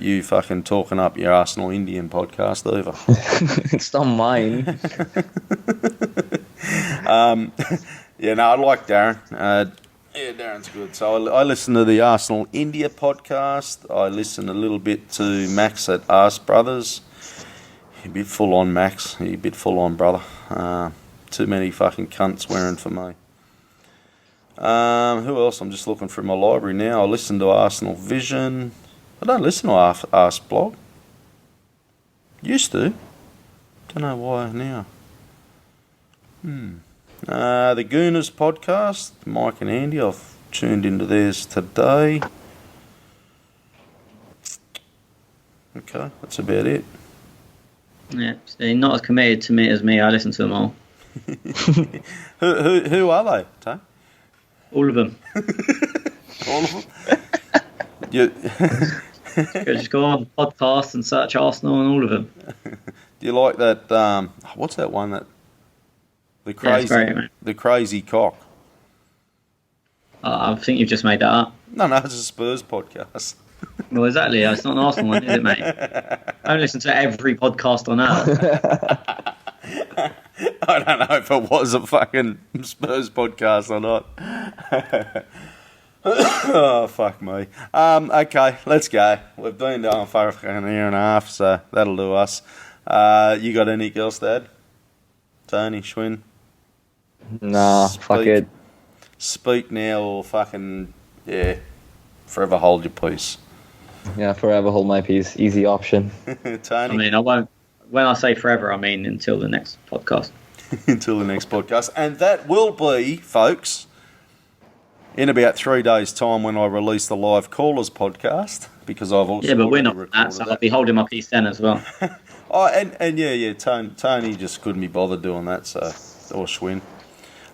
you fucking talking up your Arsenal Indian podcast either. It's not mine. Yeah, no, I like Darren. Yeah, Darren's good. So I listen to the Arsenal India podcast. I listen a little bit to Max at Arse Brothers. A bit full on, Max. A bit full on, brother. Too many fucking cunts wearing for me. Who else? I'm just looking through my library now. I listen to Arsenal Vision. I don't listen to Arse Blog. Used to. Don't know why now. The Gooners podcast, Mike and Andy. I've tuned into theirs today. Okay, that's about it. Yeah, so not as committed to me as me. I listen to them all. Who are they, Tony? All of them. All of them? You, Just go on the podcast and search Arsenal and all of them. do you like that? What's that one that the crazy, great, mate. the crazy cock? I think you've just made that up. No, it's a Spurs podcast. Well, exactly. It's not an Arsenal one, is it, mate? I don't listen to every podcast on earth. I don't know if it was a fucking Spurs podcast or not. Oh, fuck me. Okay, let's go. We've been down for an hour and a half, so that'll do us. You got anything else to add? Tony, Schwinn? Nah, fuck it. Speak now or fucking, yeah, forever hold your peace. Yeah, forever hold my peace. Easy option. Tony? I mean, I won't. When I say forever, I mean until the next podcast. Until the next podcast. And that will be, folks, in about 3 days' time when I release the Live Callers podcast, because I've also... Yeah, but we're not recorded that, so I'll be holding my peace then as well. Oh, and yeah, Tony just couldn't be bothered doing that, so... Or Schwinn.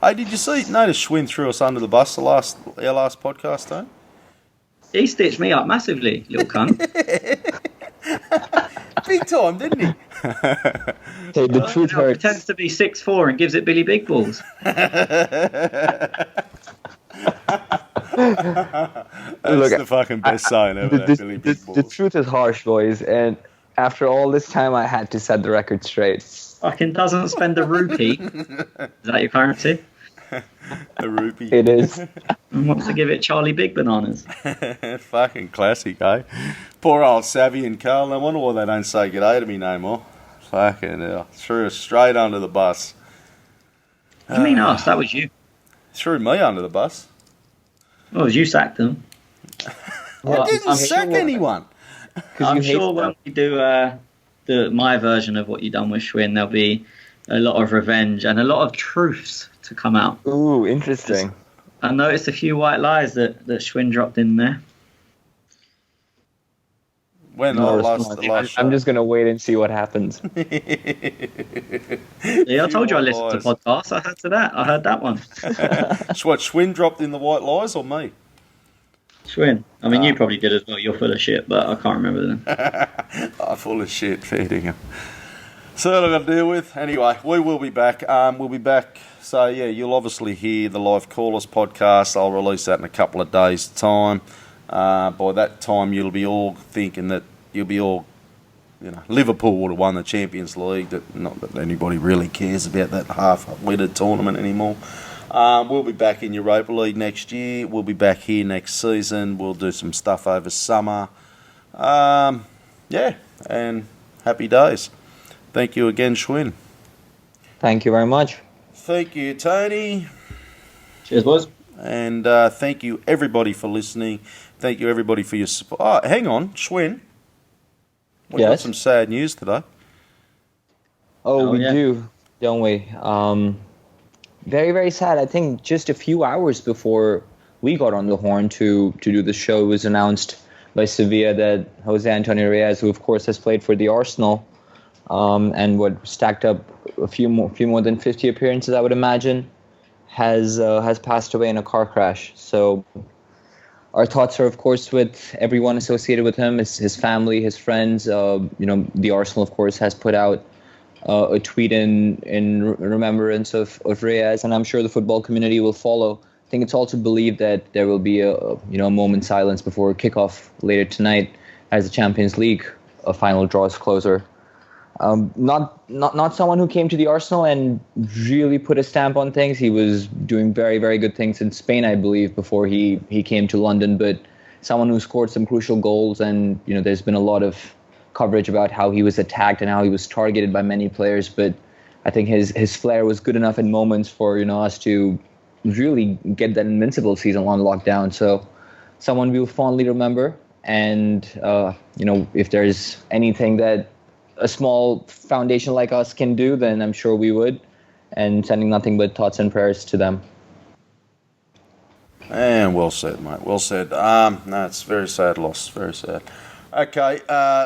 Hey, did you notice Schwinn threw us under the bus our last podcast, Tony? He stitched me up massively, little cunt. Big time, didn't he? Hey, the truth He hurts. pretends to be 6'4" and gives it Billy Big Balls. That's the fucking best sign ever, that Billy Big The Balls. truth is harsh, boys, and after all this time, I had to set the record straight. Fucking doesn't spend a rupee. Is that your currency? A rupee. It is. And wants to give it Charlie Big Bananas. Fucking classic, eh? Poor old Savvy and Carl. No wonder why they don't say good day to me no more. Fucking hell. Threw us straight under the bus. What do you mean us? That was you. Threw me under the bus. Oh, it was you sacked them. I didn't I'm sack sure- anyone. I'm you hate sure when we do my version of what you done with Schwinn, there'll be a lot of revenge and a lot of truths to come out. Ooh, interesting. I noticed a few white lies that Schwinn dropped in there. When No I response. lost the last I'm just gonna wait and see what happens. Yeah, I told you I listened to podcasts. I heard that one. So what, Schwinn dropped in the white lies or me? Schwinn. I mean, you probably did as well. You're full of shit, but I can't remember them. I'm full of shit feeding him. So that I've got to deal with. Anyway, we will be back. We'll be back. So, yeah, you'll obviously hear the Live Callers podcast. I'll release that in a couple of days' time. By that time, you'll be all thinking that Liverpool would have won the Champions League. Not that anybody really cares about that half-witted tournament anymore. We'll be back in Europa League next year. We'll be back here next season. We'll do some stuff over summer. Yeah, and happy days. Thank you again, Schwinn. Thank you very much. Thank you, Tony. Cheers, boys. And thank you, everybody, for listening. Thank you, everybody, for your support. Oh, hang on, Schwinn. We've got Yes? some sad news today. Oh, we yeah. do, don't we? Very, very sad. I think just a few hours before we got on the horn to do the show, it was announced by Sevilla that Jose Antonio Reyes, who of course has played for the Arsenal, and stacked up a few more than 50 appearances, I would imagine, has passed away in a car crash. So our thoughts are, of course, with everyone associated with him, his family, his friends. The Arsenal, of course, has put out a tweet in remembrance of Reyes, and I'm sure the football community will follow. I think it's also believed that there will be a moment's silence before kickoff later tonight, as the Champions League final draws closer. Not someone who came to the Arsenal and really put a stamp on things. He was doing very, very good things in Spain, I believe, before he came to London. But someone who scored some crucial goals, and there's been a lot of coverage about how he was attacked and how he was targeted by many players. But I think his flair was good enough in moments for us to really get that invincible season on lockdown. So someone we'll fondly remember. And if there's anything that a small foundation like us can do, then I'm sure we would, and sending nothing but thoughts and prayers to them. And well said, mate. Well said. No, it's very sad loss. Very sad. Okay,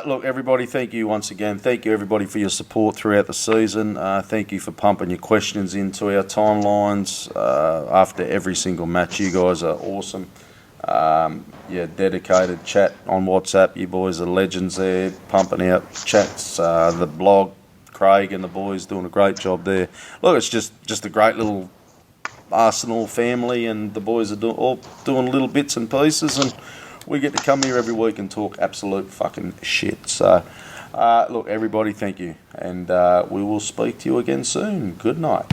look, everybody, thank you once again. Thank you, everybody, for your support throughout the season. Thank you for pumping your questions into our timelines after every single match. You guys are awesome. Dedicated chat on WhatsApp. You boys are legends there, pumping out chats. The blog, Craig and the boys doing a great job there. Look, it's just a great little Arsenal family, and the boys are all doing little bits and pieces, and we get to come here every week and talk absolute fucking shit. So, look, everybody, thank you, and we will speak to you again soon. Good night.